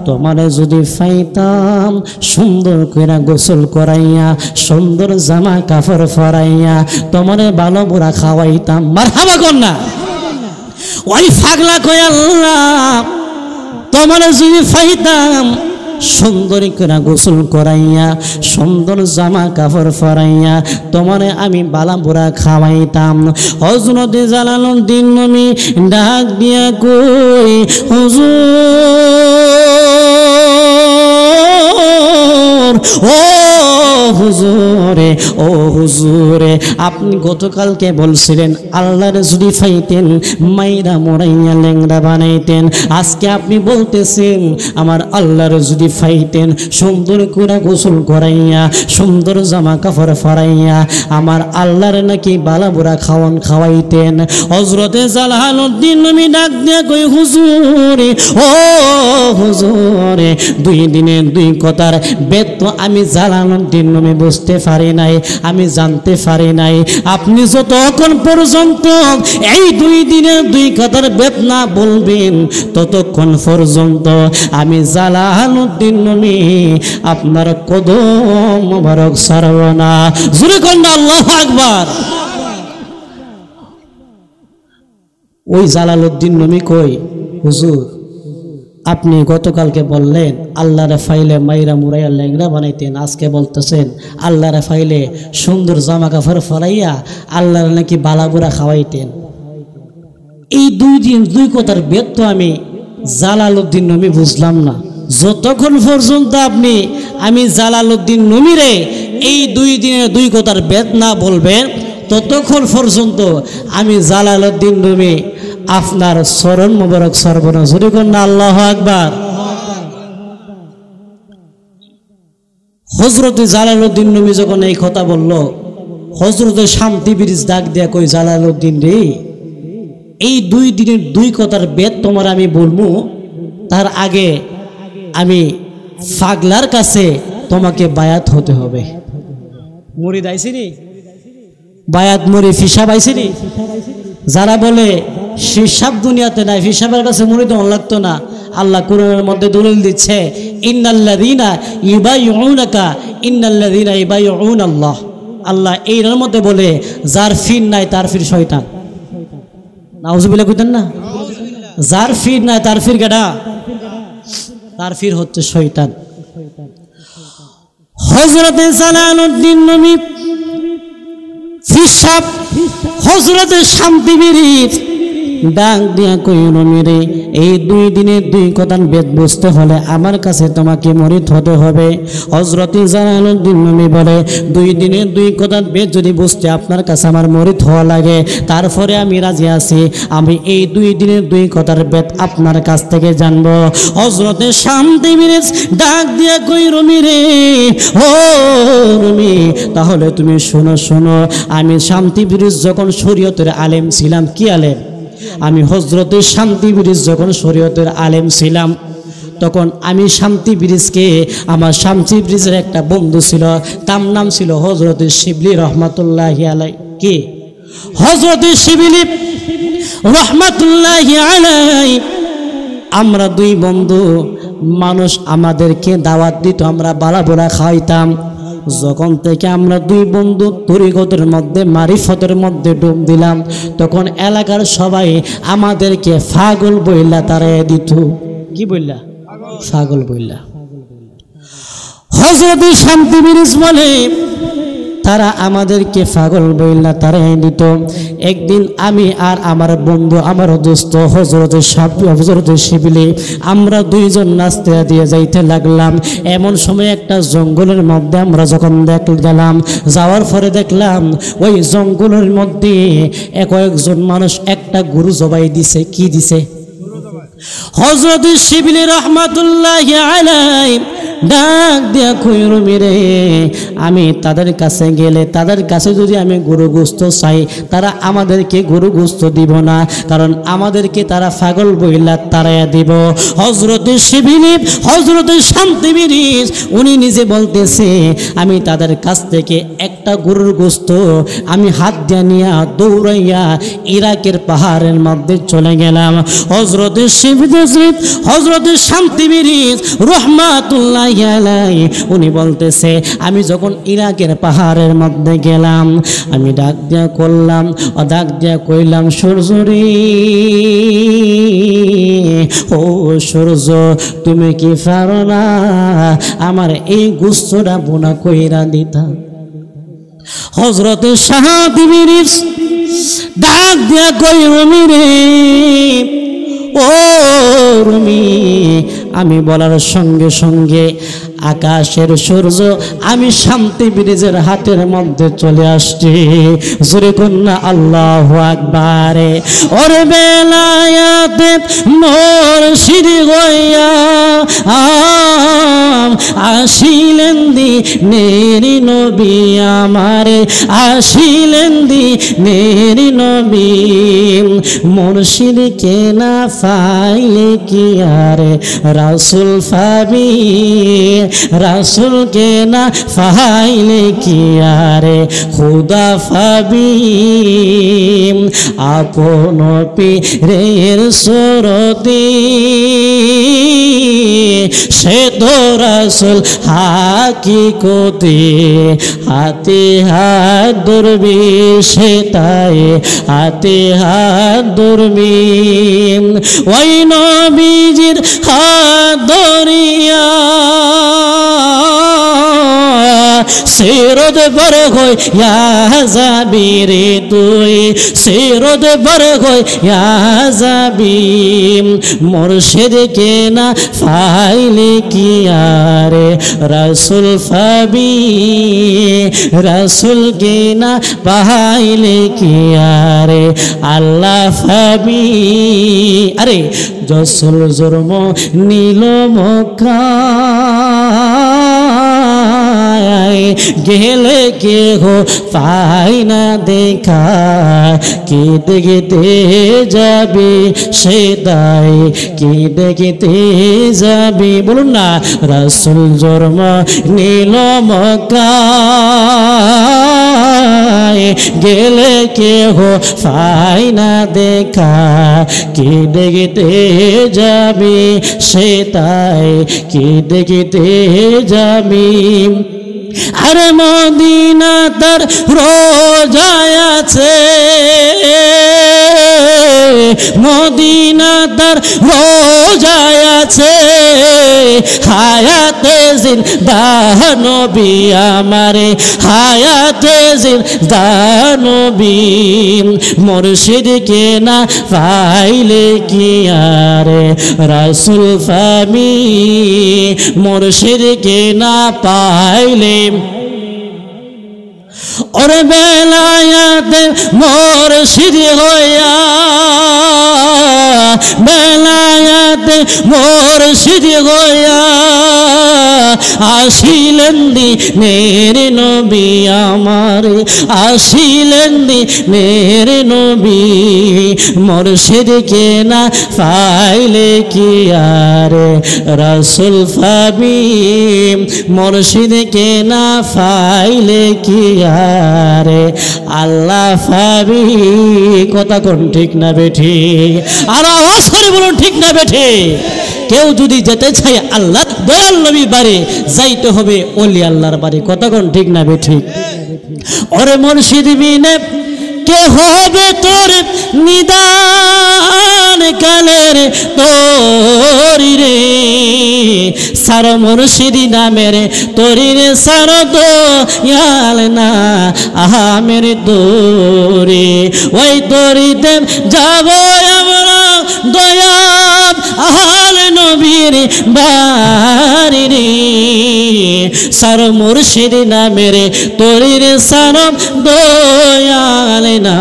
তোমারে যদি পাইতাম সুন্দর করে গোসল করাইয়া সুন্দর জামা কাপড় পরাইয়া তোমারে ভালো বুড়া খাওয়াইতাম মারহাবা কন্যা ওই পাগলা কই আল্লাহ তোমারে যদি পাইতাম সুন্দর করে গোসল করাইয়া সুন্দর জামা কাপড় পরাইয়া তোমারে আমি বালা বুড়া খাওয়াইতাম। হযরত জালালউদ্দিন নবী ডাক দিয়া কই হুজুর, ও হুজুরে, ও হুজুরে, আপনি গতকালকে বলছিলেন আল্লাহর যদি পাইতেন মাইরা মোরাইয়া ল্যাংড়া বানাইতেন। আজকে আপনি বলতেছেন আমার আল্লাহর যদি পাইতেন সুন্দর করে গোসল করাইয়া সুন্দর জামা কাপড় পরাইয়া আমার আল্লাহর নাকি বালা বুড়া খাওয়াইতেন। হযরতে জালালউদ্দিন নবী ডাক দিয়া কই হুজুরে, ও হুজুরে, 2 দিনের 2 কথার বেদ তো আমি জালালউদ্দিন নবী বুঝতে পারি নাই, আমি জানতে পারি নাই। আপনি যতক্ষণ পর্যন্ত এই 2 দিনের 2 কথার বেদ না বলবেন ততক্ষণ পর্যন্ত আমি জালালউদ্দিন নবী আপনার কদম মোবারক ছাড়ব না। জোরে কোন আল্লাহু আকবার। ওই জালালউদ্দিন নবী কই হুজুর আপনি গতকালকে বললেন আল্লাহরে ফাইলে মাইরা মুরাইয়া ল্যাংড়া বানাইতেন, আজকে বলতেছেন আল্লাহরে ফাইলে সুন্দর জামা কাপড় ফরাইয়া আল্লাহর নাকি বালাবুরা খাওয়াইতেন। এই 2 দিন 2 কথার বেদ তো আমি জালালউদ্দিন নবী বুঝলাম না। যতক্ষণ পর্যন্ত আপনি আমি জালালউদ্দিন নবীরে এই 2 দিনের 2 কথার বেদ না বলবেন ততক্ষণ পর্যন্ত আমি জালালউদ্দিন নবী আপনার চরণ মোবারক সর্বনা। জোরে কোন আল্লাহু আকবার। হযরত জালালউদ্দিন নবী যখন এই কথা বলল হযরত শান্তি ব্রিজ ডাক দিয়া কই জালালউদ্দিন রে, এই 2 দিনের 2 কথার বেদ তোমার আমি বলবো, তার আগে আমি পাগলার কাছে তোমাকে বায়াত হতে হবে। মুরিদ আইছিনি বায়াত, মুরিদ হিসাব আইছিনি। যারা বলে হিসাব দুনিয়াতে নাই, হিসাবের কাছে মুরিদ হন লাগতো না। আল্লাহ কোরআনের মধ্যে দলিল দিচ্ছে ইন্নাল্লাযীনা ইউবাইউনাকা ইন্নাল্লাযীনা ইউবাইউনাল্লাহ। আল্লাহ এইটার মধ্যে বলে যার ফির নাই তার ফির শয়তান। নাউজুবিল্লাহ কইতেন না, যার ফির নাই তার ফির কেডা? তার ফির হচ্ছে শয়তান। হযরতে জালালউদ্দিন নবী হিসাব হযরতে শান্তি ব্রিজ ডাক দিয়া কইল মেরে, এই 2 দিনের 2 কথার বেদ বুঝতে হলে আমার কাছে তোমাকে মুরিদ হতে হবে। হযরতে জালালউদ্দিন নবী বলে 2 দিনের 2 কথার বেদ যদি বুঝতে আপনার কাছে আমার মুরিদ হওয়া লাগে তারপরে আমি রাজি আছি, আমি এই 2 দিনের 2 কথার বেদ আপনার কাছ থেকে জানবো। হযরতে শান্তি ব্রিজ ডাক দিয়া কইল মেরে, ও রুমি, তাহলে তুমি শোনো শোনো, আমি শান্তি ব্রিজ যখন শরীয়তের আলেম ছিলাম, কি আলেম? আমি হযরতে শান্তি ব্রিজ যখন শরীয়তের আলেম ছিলাম তখন আমি শান্তি ব্রিজকে, আমার শান্তি ব্রিজের একটা বন্ধু ছিল, তার নাম ছিল হযরতে শিবলি রহমাতুল্লাহি আলাই। কি? হযরতে শিবলি রহমাতুল্লাহি আলাই। আমরা 2 বন্ধু, মানুষ আমাদেরকে দাওয়াত দিত, আমরা বালা বোরা খাওয়াইতাম। যখন থেকে আমরা 2 বন্ধু তরিকতের মধ্যে মারিফতের মধ্যে ডুব দিলাম তখন এলাকার সবাই আমাদেরকে পাগল বইলা তারাই দিত। কি বললা? পাগল বইলা। হযরত শান্তি ব্রিজ বলে তারা আমাদেরকে পাগল বইলা তারাই দিত। একদিন আমি আর আমার বন্ধু, আমার দোস্ত হযরত শিবলি, আমরা 2 জন নাস্তা দিয়ে যাইতে লাগলাম। এমন সময় একটা জঙ্গলের মধ্যে আমরা যখন গেলাম, যাওয়ার পরে দেখলাম ওই জঙ্গলের মধ্যে কয়েকজন মানুষ একটা গরু জবাই দিছে। কি দিছে? হযরত শিবলি রহমাতুল্লাহি আলাই ডাক দিয়া কইল মেরে, আমি তাদের কাছে গেলে, তাদের কাছে যদি আমি গরু গোস্ত চাই তারা আমাদেরকে গরু গোস্ত দিব না, কারণ আমাদেরকে তারা পাগল বইলা তারাইয়া দিব। হযরতে শিবলি, হযরতে শান্তি ব্রিজ উনি নিজে বলতেছে আমি তাদের কাছ থেকে একটা গরুর গোস্ত আমি হাত দিয়া নিয়ে দৌড়াইয়া ইরাকের পাহাড়ের মধ্যে চলে গেলাম। হযরতে শিবলি, হযরতে শান্তি ব্রিজ রহমাতুল্লাহ উনি বলতেছে আমি যখন ইরাকের পাহাড়ের মধ্যে গেলাম আমি ডাক দিয়া করলাম ডাক দিয়া কইলাম সূর্য রে ও সূর্য তুমি কি পারো না আমার এই গোশতটা বোনা কইরা দিতা হযরত সাহাবী বীর ডাক দিয়া কই রুমি রে ও রুমি আমি বলার সঙ্গে সঙ্গে আকাশের সূর্য আমি শান্তি ব্রিজের হাতের মধ্যে চলে আসছি জোরে কন্যা আল্লাহু আকবার ওরে বেলায়াতে মুর্শিদ হইয়া আসিলেন দিনের নবী আমারে আসিলেন দিনের নবী মুর্শিদ কে না পাইলে কি আরে রাসূল পাবি রাসূল কে না পাইলে কি আরে খুদা পাবি আপন পীরের সুরতি সে তো রাসূল হাকিকতে হাতে হাত ধরবি সে তাই হাতে হাত ধরবি ওই নবীজির হাত ধরিয়া সিরত বর হইয়া যাবি রে তুই সিরত বর হইয়া যাবি মুর্শিদ কে না পাইলে কি আরে রাসূল পাবি রাসূল কে না পাইলে কি আরে আল্লাহ পাবি আরে রাসূল জন্ম নীল মক্কা গেলে কে হো পাই না দেখা কি দেখতে যাবি সে দাই কি দেখতে যাবি বলুন না রাসূল জন্ম নীল মক্কা গেলে কে হো পাই না দেখা কি দেখতে যাবি সে তাই কি দেখতে যাবি আরে মদিনা তার রোজায় আছে মদিনা তার রোজায় আছে হায়াতে জিন্দা নবী আমারে হায়াতে জিন্দা নবী মুর্শিদ কে না পাইলে কি আরে রাসূল পাবি মুর্শিদ কে না পাইলে ওরে বেলায়াতে মুর্শিদ হইয়া বেলায়াতে মুর্শিদ হইয়া আসিলেন দিনের নবী আমারে আসিলেন দিনের নবী মুর্শিদ কে না পাইলে কি আরে রাসূল পাবি মুর্শিদ কে না পাইলে কি আরে আল্লাহ পাবি কথা কোন ঠিক না বেঠি আর আওয়াজ করে বলুন ঠিক না বেঠি কেউ যদি যেতে চায় আল্লাহ দয়াল নবী বাড়ি যাইতে হবে ওলি আল্লাহর বাড়ি কথা কোন ঠিক না বেঠি ওরে মুর্শিদ বিনে কে হবে তোর নিদান কালের তোরি রে সার মুর্শিদি নামের তোরি রে সার দয়াল না আহামের তোরে ওই তোরিতে যাব আমরা দয়াল আহাল নবীর বাড়ি রে সার মুর্শিদি নামের তোরি রে সার দয়াল না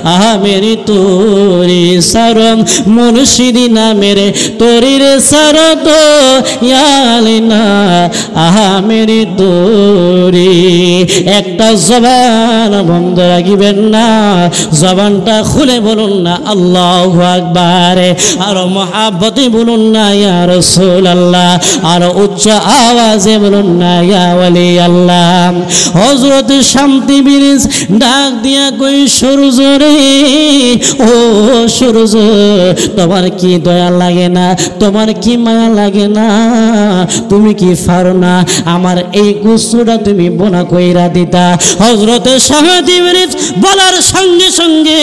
আহামের তোরে সারম মুর্শিদি নামের তোরির সার দয়াল না আহামের তোরে একটা জবান বন্ধ রাখিবেন না জবানটা খুলে বলুন না আল্লাহু আকবার আর মহাব্বতে বলুন না ইয়া রাসূলুল্লাহ আর উচ্চ আওয়াজে বলুন না ইয়া ওয়ালি আল্লাহ। হযরত শামতি বিরিজ ডাক দিয়া কই সূর্য রে, ও সূর্য তোমার কি দয়া লাগে না, তোমার কি মায়া লাগে না, তুমি কি পারো না আমার এই গোসলটা তুমি বোনা কইরা দিতা। হযরত শামতি বিরিজ বলার সঙ্গে সঙ্গে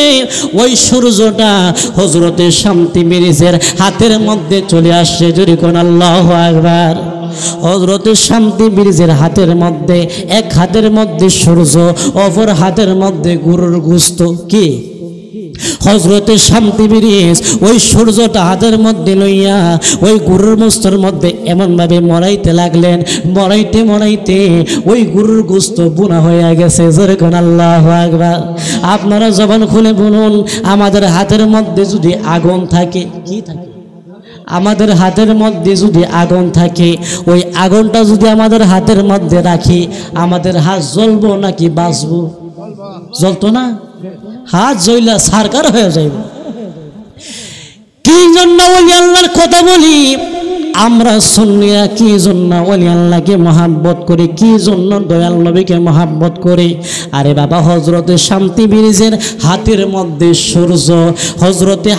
ওই সূর্যটা হযরত শামতি বিরিজের হাতের মধ্যে চলে আসছে। জোরে কোন আল্লাহু আকবার। হযরত শামতি বিরিজের হাতের মধ্যে, এক হাতের মধ্যে সূর্য, অপর হাতের মধ্যে গরুর গোশত। কি হযরত শামতি বিরিজ ওই সূর্যটা হাতের মধ্যে লইয়া ওই গরুর গোশতের মধ্যে এমন ভাবে মরাইতে লাগলেন, মরাইতে মরাইতে ওই গরুর গোশত বুনা হয়ে গেছে। জোরে কোন আল্লাহু আকবার। আপনারা জবান খুলে বলুন, আমাদের হাতের মধ্যে যদি আগুন থাকে, কি থাকে? আমাদের হাতের মধ্যে যদি আগুন থাকে, ওই আগুনটা যদি আমাদের হাতের মধ্যে রাখি, আমাদের হাত জ্বলবো নাকি বাঁচবো? জ্বলতো না? হাত জ্বলা সারকার হয়ে যাইব। কি জন্য ওলি আল্লাহর কথা বলি আমরা সুন্নিরা, কি জন্য ওলি আল্লাহকে মহাব্বত করি, কি জন্য দয়াল নবীকে মহাব্বত করি? আরে বাবা, হযরতে শামতি বিরিজের হাতের মধ্যে সূর্য, হযরতে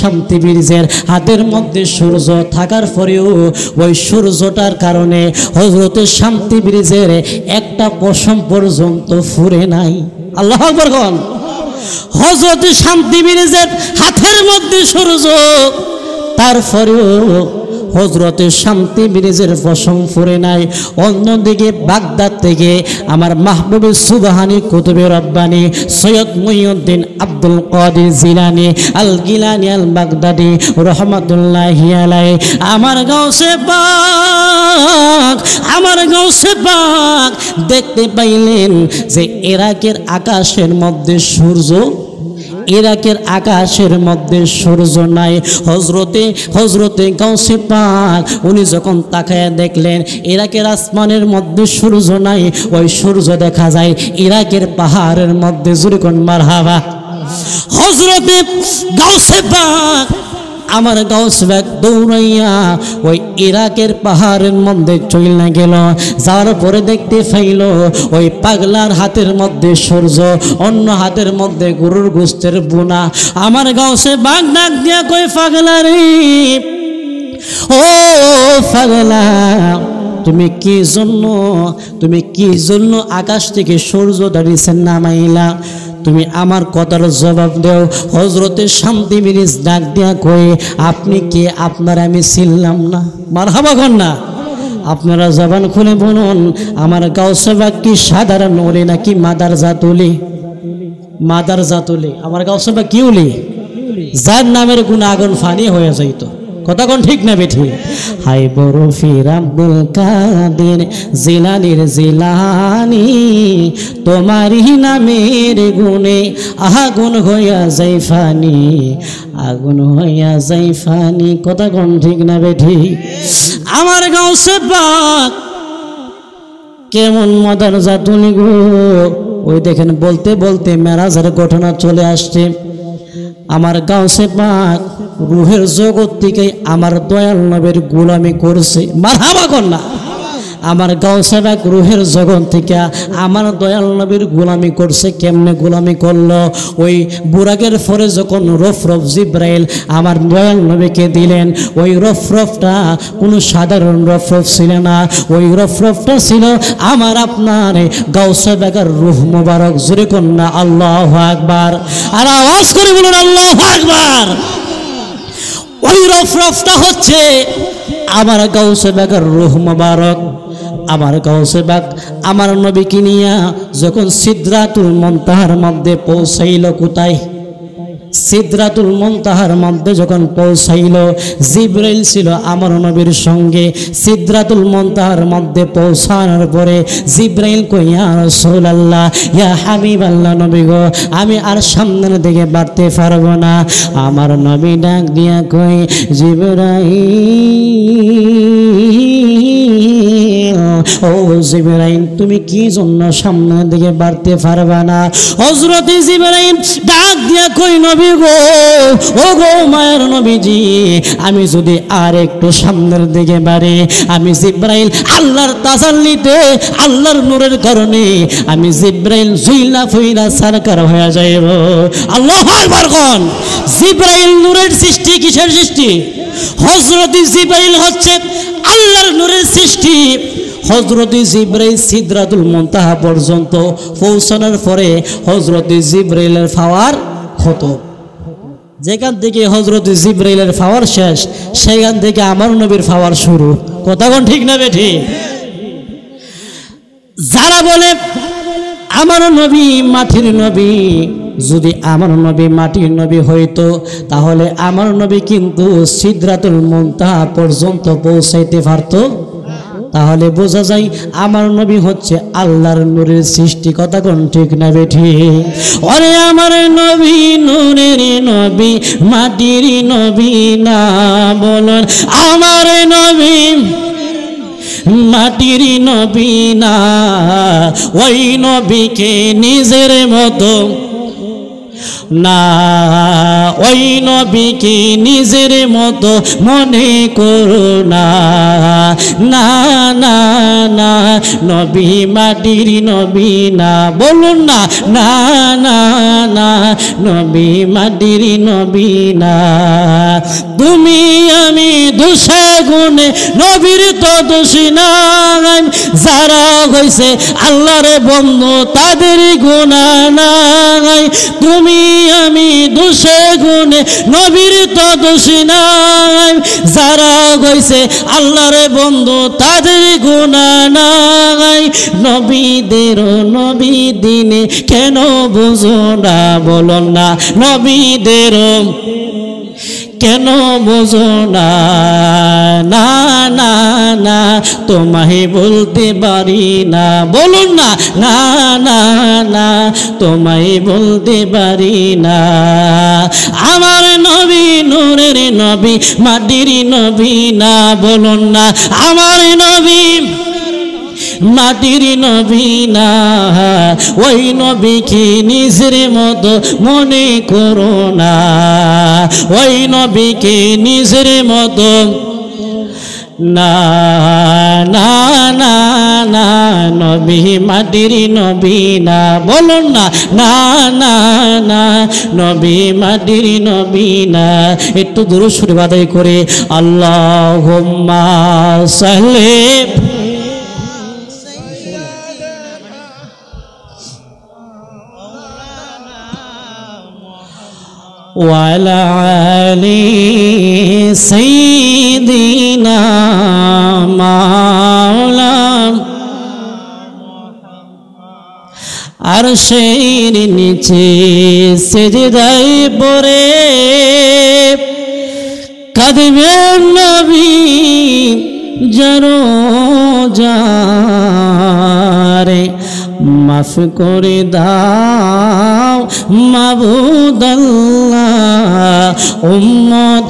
শামতি বিরিজের হাতের মধ্যে সূর্য থাকার পরেও ওই সূর্যটার কারণে হযরতে শামতি বিরিজের একটা পশম পর্যন্ত ফুরে নাই। আল্লাহু আকবার কোন। হযরতে শামতি বিরিজের হাতের মধ্যে সূর্য, তারপরেও হযরতে শামতি বিরিজের পশম ফুরে নাই। অন্যদিকে বাগদাদ থেকে আমার মাহবুবে সুবহানী কুতুবে রব্বানী সৈয়দ মুঈনুদ্দিন আব্দুল কাদের জিলানী আল গিলানী আল বাগদাদি রহমাতুল্লাহি আলাইহি আমার গাউসে পাক দেখতে পাইলেন যে ইরাকের আকাশের মধ্যে সূর্য, ইরাকের আকাশের মধ্যে সূর্য নাই। হযরতে গাউসে পাক উনি যখন তাকায়া দেখলেন ইরাকের আসমানের মধ্যে সূর্য নাই, ওই সূর্য দেখা যায় ইরাকের পাহাড়ের মধ্যে। জোরে কোন মারহাবা। হযরতে গাউসে পাক, আমার গাউস পাক দৌড়াইয়া ওই ইরাকের পাহাড়ের মধ্যে চলে গেল। যাওয়ার পরে দেখতে পাইল ওই পাগলার হাতের মধ্যে সূর্য, অন্য হাতের মধ্যে গরুর গোশতের বোনা। আমার গাউসে পাক ডাক দিয়া কই, পাগলা রে, ও পাগলা, তুমি কি জন্য আকাশ থেকে সূর্য দাঁড়িয়েছে নামাইলা? তুমি আমার কথার জবাব দাও। হযরতে শামতি বিরিজ ডাক দিয়া কই, আপনি কে? আপনার আমি চিনলাম না। মারহাবা কোন না। আপনারা জবান খুলে বলুন, আমার গাউসে পাক কি সাধারণ ওলি নাকি মাদার জাতুলি? মাদার জাতুলি। আমার গাউসে পাক কি ওলি? যার নামের গুণ আগুন ফানি হয়ে যাইত। কথা কোন ঠিক না বেঠি? হাই বরফির আব্দুল কাদের জিলানীর জিলানী, তোমারই নামের গুণে আগুন হইয়া যাই ফানি, আগুন হইয়া যাই ফানি। কথা কোন ঠিক না বেঠি? আমার গাউসে পাক কেমন মাদার জাতুলি গো। ওই দেখেন বলতে বলতে মেরাজের ঘটনা চলে আসছে। আমার গাউসে পাক রুহের জগৎ থেকে আমার দয়াল নবীর গোলামি করছে। মারহাবা কোন না। আমার গাউসে পাক রুহের জগৎ থেকে আমার দয়াল নবীর গোলামি করছে। কেমনে গোলামি করলো? ওই বুরাকের পরে যখন রফরফ জিব্রাইল আমার দয়াল নবীকে দিলেন, ওই রফরফটা কোনো সাধারণ রফরফ ছিল না, ওই রফরফটা ছিল আমার আপনার গাউসে পাকের রূহ মুবারক। জোরে কোন না আল্লাহু আকবার। আর আওয়াজ করে বলুন আল্লাহু আকবার। ওই রফরফটা হচ্ছে আমার গাউসে পাকের রূহ মুবারক। আমার গাউসে পাক আমার নবীকে নিয়া যখন সিদরাতুল মুনতাহার মধ্যে পৌঁছাইল, কোথায়? সিদরাতুল মুনতাহার মধ্যে যখন পৌঁছাইল, জিবরাইল ছিল আমার নবীর সঙ্গে। সিদরাতুল মুনতাহার মধ্যে পৌঁছানোর পরে জিবরাইল কই, ইয়া রাসূলুল্লাহ, ইয়া হাবিবাল্লাহ, নবী গো, আমি আর সামনের দিকে বাড়তে পারবো না। আমার নবী ডাক দিয়া কই, জিবরাইল, ও ও জিবরাইল তুমি কি জন্য সামনের দিকে বাড়তে পারবে না? হযরত জিবরাইল ডাক দিয়া কই নবী গো, ও গো মায়ের নবীজি, আমি যদি আর একটু সামনের দিকে বাড়ি, আমি জিবরাইল আল্লাহর তাজাল্লিতে আল্লাহর নূরের কারণে আমি জিবরাইল জুইলা ফুইলা সরকার হয়ে যাইব। আল্লাহু আকবার কোন। জিবরাইল নূরের সৃষ্টি, কিসের সৃষ্টি? হযরত জিবরাইল হচ্ছে আল্লাহর নূরের সৃষ্টি। হযরত জিবরাইল সিদরাতুল মুনতাহা পর্যন্ত পৌঁছানোর পরে হযরত জিবরাইলের পাওয়ার হতো। যেখান থেকে হযরত জিবরাইলের পাওয়ার শেষ, সেখান থেকে আমার নবীর পাওয়ার শুরু। কথা কোন ঠিক না বেঠি? যারা বলে আমার নবী মাটির নবী, যদি আমার নবী মাটির নবী হইতো তাহলে আমার নবী কিন্তু সিদরাতুল মুনতাহা পর্যন্ত পৌঁছাইতে পারতো। তাহলে বোঝা যায় আমার নবী হচ্ছে আল্লাহর নূরের সৃষ্টি। কথা কোন ঠিক না বেঠি? ওরে আমার নবী নূরের নবী, মাটির নবী না বলুন। আমার নবী মাটির নবী না, ওই নবীকে নিজের মতো না, ওই নবীকে নিজের মতো মনে করো না। না না না, নবী মাটির নবী না, বলুন না। না না না, নবী মাটির নবী না। তুমি আমি দোষে গুণে নবীর তো দোষী নাই, যারা হইছে আল্লাহর বন্ধু তাদের গুনাহ নাই। তুমি আমি দোষে গুণে নবীর তো দোষী নাই, যারা হইছে আল্লাহর বন্ধু তাদের গুনাহ নাই। নবীদের নবী দিনে কেন বুঝো না, বলো না। নবীদের কেন বোঝো না? না না না, তোমায় বলতে পারি না, বলুন না। না না না, তোমায় বলতে পারি না। আমার নবী নূরের নবী, মাটির নবী না, বলুন না। আমার নবী মাটির নবী না, ওই নবীকে নিজের মতো মনে করো না, ওই নবীকে নিজের মতো না। না না না, নবী মাটির নবী না, বলুন না। না না না, নবী মাটির নবী না। একটু দুরূদ শরীফ আদায় করে আল্লাহুম্মা সাল্লি ওয়ালা আলি সাইয়্যিদিনা মাওলা আরশের নিচে সিজদায় পড়ে কাঁদবেন নবী জানো যারে, মাফ করে দাও মাবুদ আল্লাহ, উম্মত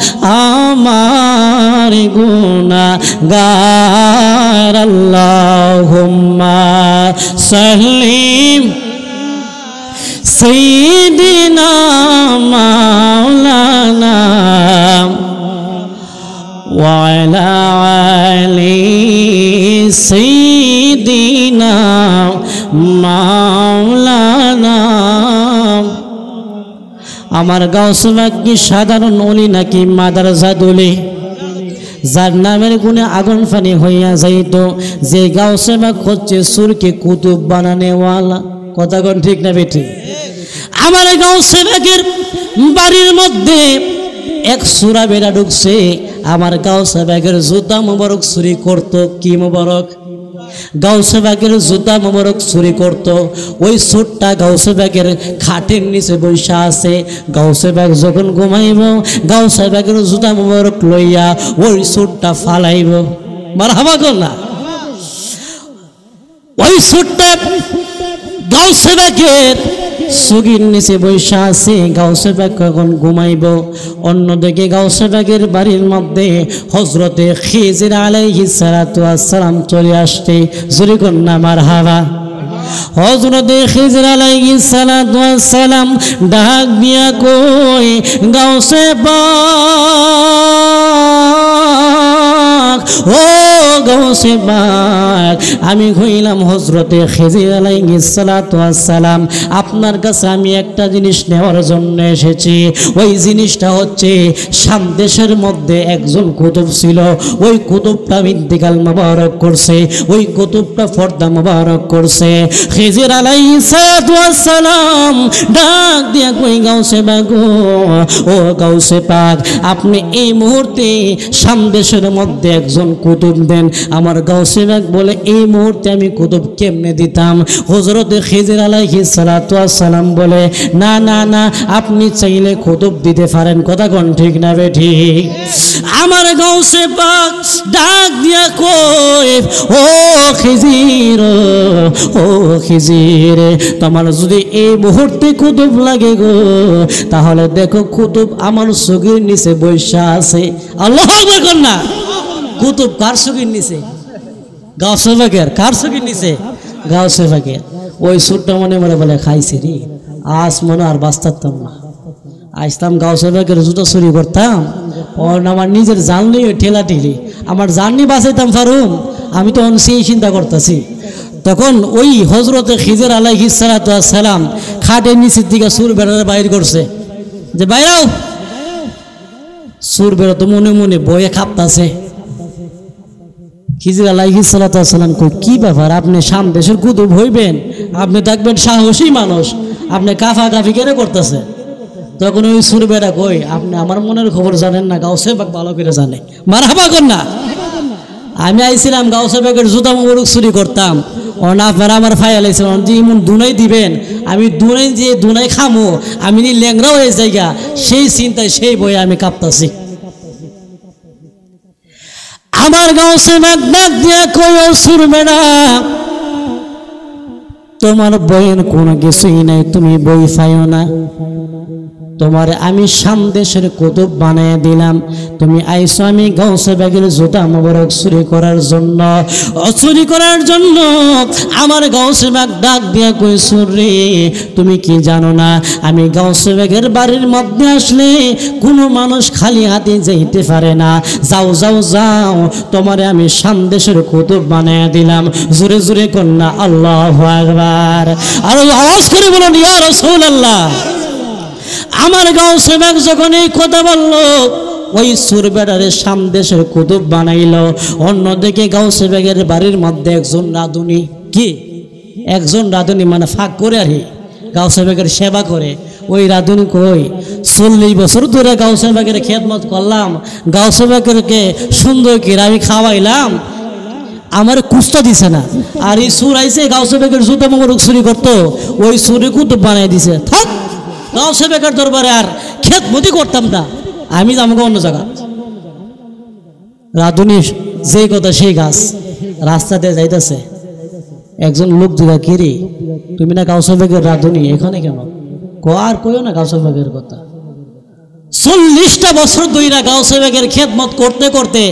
আমার গুনাহগার। আল্লাহুম্মা সাল্লিম সাইয়্যিদিনা মাওলানা ওয়ালা আলি সাইয়্যিদিনা মাওলানা। আমার গাউসে পাক কি সাধারণ ওলি নাকি মাদারজাদুলি? যার নামের গুণে আগুন ফানি হইয়া যাইত। যে গাউসে পাক হচ্ছে সুরকে কুতুব বানানেওয়ালা। কথা কোন ঠিক না বেঠি? আমার গাউসে পাকের বাড়ির মধ্যে এক সূরা বেড়া ঢুকছে। আমার গাউসে পাকের জুতা মোবারক চুরি করতো। কি মোবারক? গাউসে পাকের জুতা মোবারক চুরি করতো। ওই সুরটা গাউসে পাকের খাটের নিচে বৈশা আছে। গাউসে পাক যখন ঘুমাইব, গাউসে পাকের জুতা মোবারক লইয়া ওই সুরটা ফালাইব। মারহাবা কর না। ওই সুরটা গাউসে পাকের সুগির নিচে বৈশা আছে, গাউসে পাক কখন ঘুমাইব। অন্যদিকে গাউসে পাকের বাড়ির মধ্যে হযরতে খিজির আলাইহিস সালাতু ওয়াস সালাম চলে আসছে। জোরে কন্যা মারহাবা। হযরতে খিজির আলাইহিস সালাতু ওয়াস সালাম ডাক দিয়া কই, গাউসে পাক, ও গাউসে পাক, আমি কইলাম হযরতে খিজির আলাইহিস সালাতু ওয়াস সালাম, আপনার কাছে আমি একটা জিনিস নেওয়ার জন্য এসেছি। ওই জিনিসটা হচ্ছে শাম দেশের মধ্যে একজন কুতুব ছিল, ওই কুতুবটা ইন্তিকাল মোবারক করছে, ওই কুতুবটা পর্দা মোবারক করছে। খিজির আলাইহিস সালাতু ওয়াস সালাম ডাক দিয়া কই, গাউসে পাক, ও গাউসে পাক, আপনি এই মুহূর্তে শাম দেশের মধ্যে একজন কুতুব দেন। আমার গাউসে পাক বলে, এই মুহূর্তে আমি কুতুব কেমনে দিতাম? হযরতে খিজির আলাইহিস সালাতু ওয়াস সালাম বলে, না না না, আপনি চাইলে কুতুব দিতে পারেন। কথা কোন ঠিক না বেঠিক? আমার গাউসে পাক ডাক দিয়া কই, ও খিজির, ও খিজির, তোমার যদি এই মুহূর্তে কুতুব লাগে গো, তাহলে দেখো কুতুব আমার চোখের নিচে বৈশা আছে। আল্লাহু আকবার কর না। কুতুব কার চোখের নিচে? গাউসে পাকের। কার চোখের নিচে? গাউসে পাকের। ওই সুরটা মনে মনে বলে, খাইছি রে, আজ মনে আর বাঁচতাম না। আসতাম গাউসে পাকের জুতো চুরি করতাম, ওর আমার নিজের জানলি ঠেলা ঠেলি, আমার জাননি বাঁচাইতাম পারুম, আমি তখন সেই চিন্তা করতেছি। তখন ওই হযরতে খিজির আলাইহিস সালাতু ওয়াস সালাম খাটের নিচের দিকে সুর বেড়ারে বাইর করছে, যে বাইরাও। সুর বেড়া তো মনে মনে বয়ে কাঁপতাছে। খিজির আলাইহিস সালাতু ওয়াস সালাম কই, কি ব্যাপার, আপনি শাম দেশের কুতুব হইবেন, আপনি দেখবেন সাহসী মানুষ, আপনি কাফাকাফি কেন করতেছে? তখন ওই সুর বেড়া কই, আপনি আমার মনের খবর জানেন না, গাউসে পাক ভালো করে জানে। মারহাবা কর না। আমি আইছিলাম গাউসে পাকের জুতা মোবারক চুরি করতাম, আপনারা আমার ফায়াল আইছিলাম যে এমন দুনাই দিবেন, আমি দুনাই যে দুনাই খামো, আমি নি ল্যাংরা হয়ে জায়গা, সেই চিন্তায় সেই বয়ে আমি কাঁপতাছি। আমার গাউসে পাক ডাক দিয়া কই, ও সুর বেড়া, তোমার বইয়ের কোনো কিছুই নাই, তুমি বই পাইও না। তোমার আমি শাম দেশের কুতুব বানায় দিলাম, তুমি আইসো আমি গাউসে পাকের জুতা মোবারক চুরি করার জন্য। চুরি করার জন্য আমার গাউসে পাক ডাক দিয়া কই, সুরে, তুমি কি জানো না, আমি গাউসে পাকের বাড়ির মধ্যে আসলে কোনো মানুষ খালি হাতে যাইতে পারে না। যাও যাও যাও, তোমারে আমি শাম দেশের কুতুব বানায় দিলাম। জোরে জোরে কন্যা আল্লাহু আকবার। আর আওয়াজ করে বলুন, ইয়া রাসূলুল্লাহ। আমার গাউসে পাক যখন এই কথা বলল, ওই সুর বেড়ারে শাম দেশের কুতুব বানাইল। অন্যদিকে গাউসে পাকের বাড়ির মধ্যে একজন রাঁধুনি, কি একজন রাঁধুনি মানে ফাঁক করে আর গাউসে পাকের সেবা করে। ওই রাঁধুনি কই, 40 বছর ধরে গাউসে পাকের খেদমত করলাম, গাউসে পাকেরকে সুন্দর করে আমি খাওয়াইলাম, আমার কুস্তা দিছে না। আর এই সুর আইসে গাউসে পাকের জুতা মোবারক চুরি করতো, ওই সুরে কুতুব বানাই দিছে। থাক, গাউসে পাকের দরবারে আর খেদমতি করতাম না, আমি আমাকে অন্য জায়গা। রাঁধুনি যে কথা সেই গাছ, রাস্তাতে যাইতেছে, একজন লোক জিগা, কিরে তুমি না গাউসে পাকের রাঁধুনি, এখানে কেন? আর কইও না গাউসে পাকের কথা। 40টা বছর ধইরা গাউসে পাকের খেদমত করতে করতে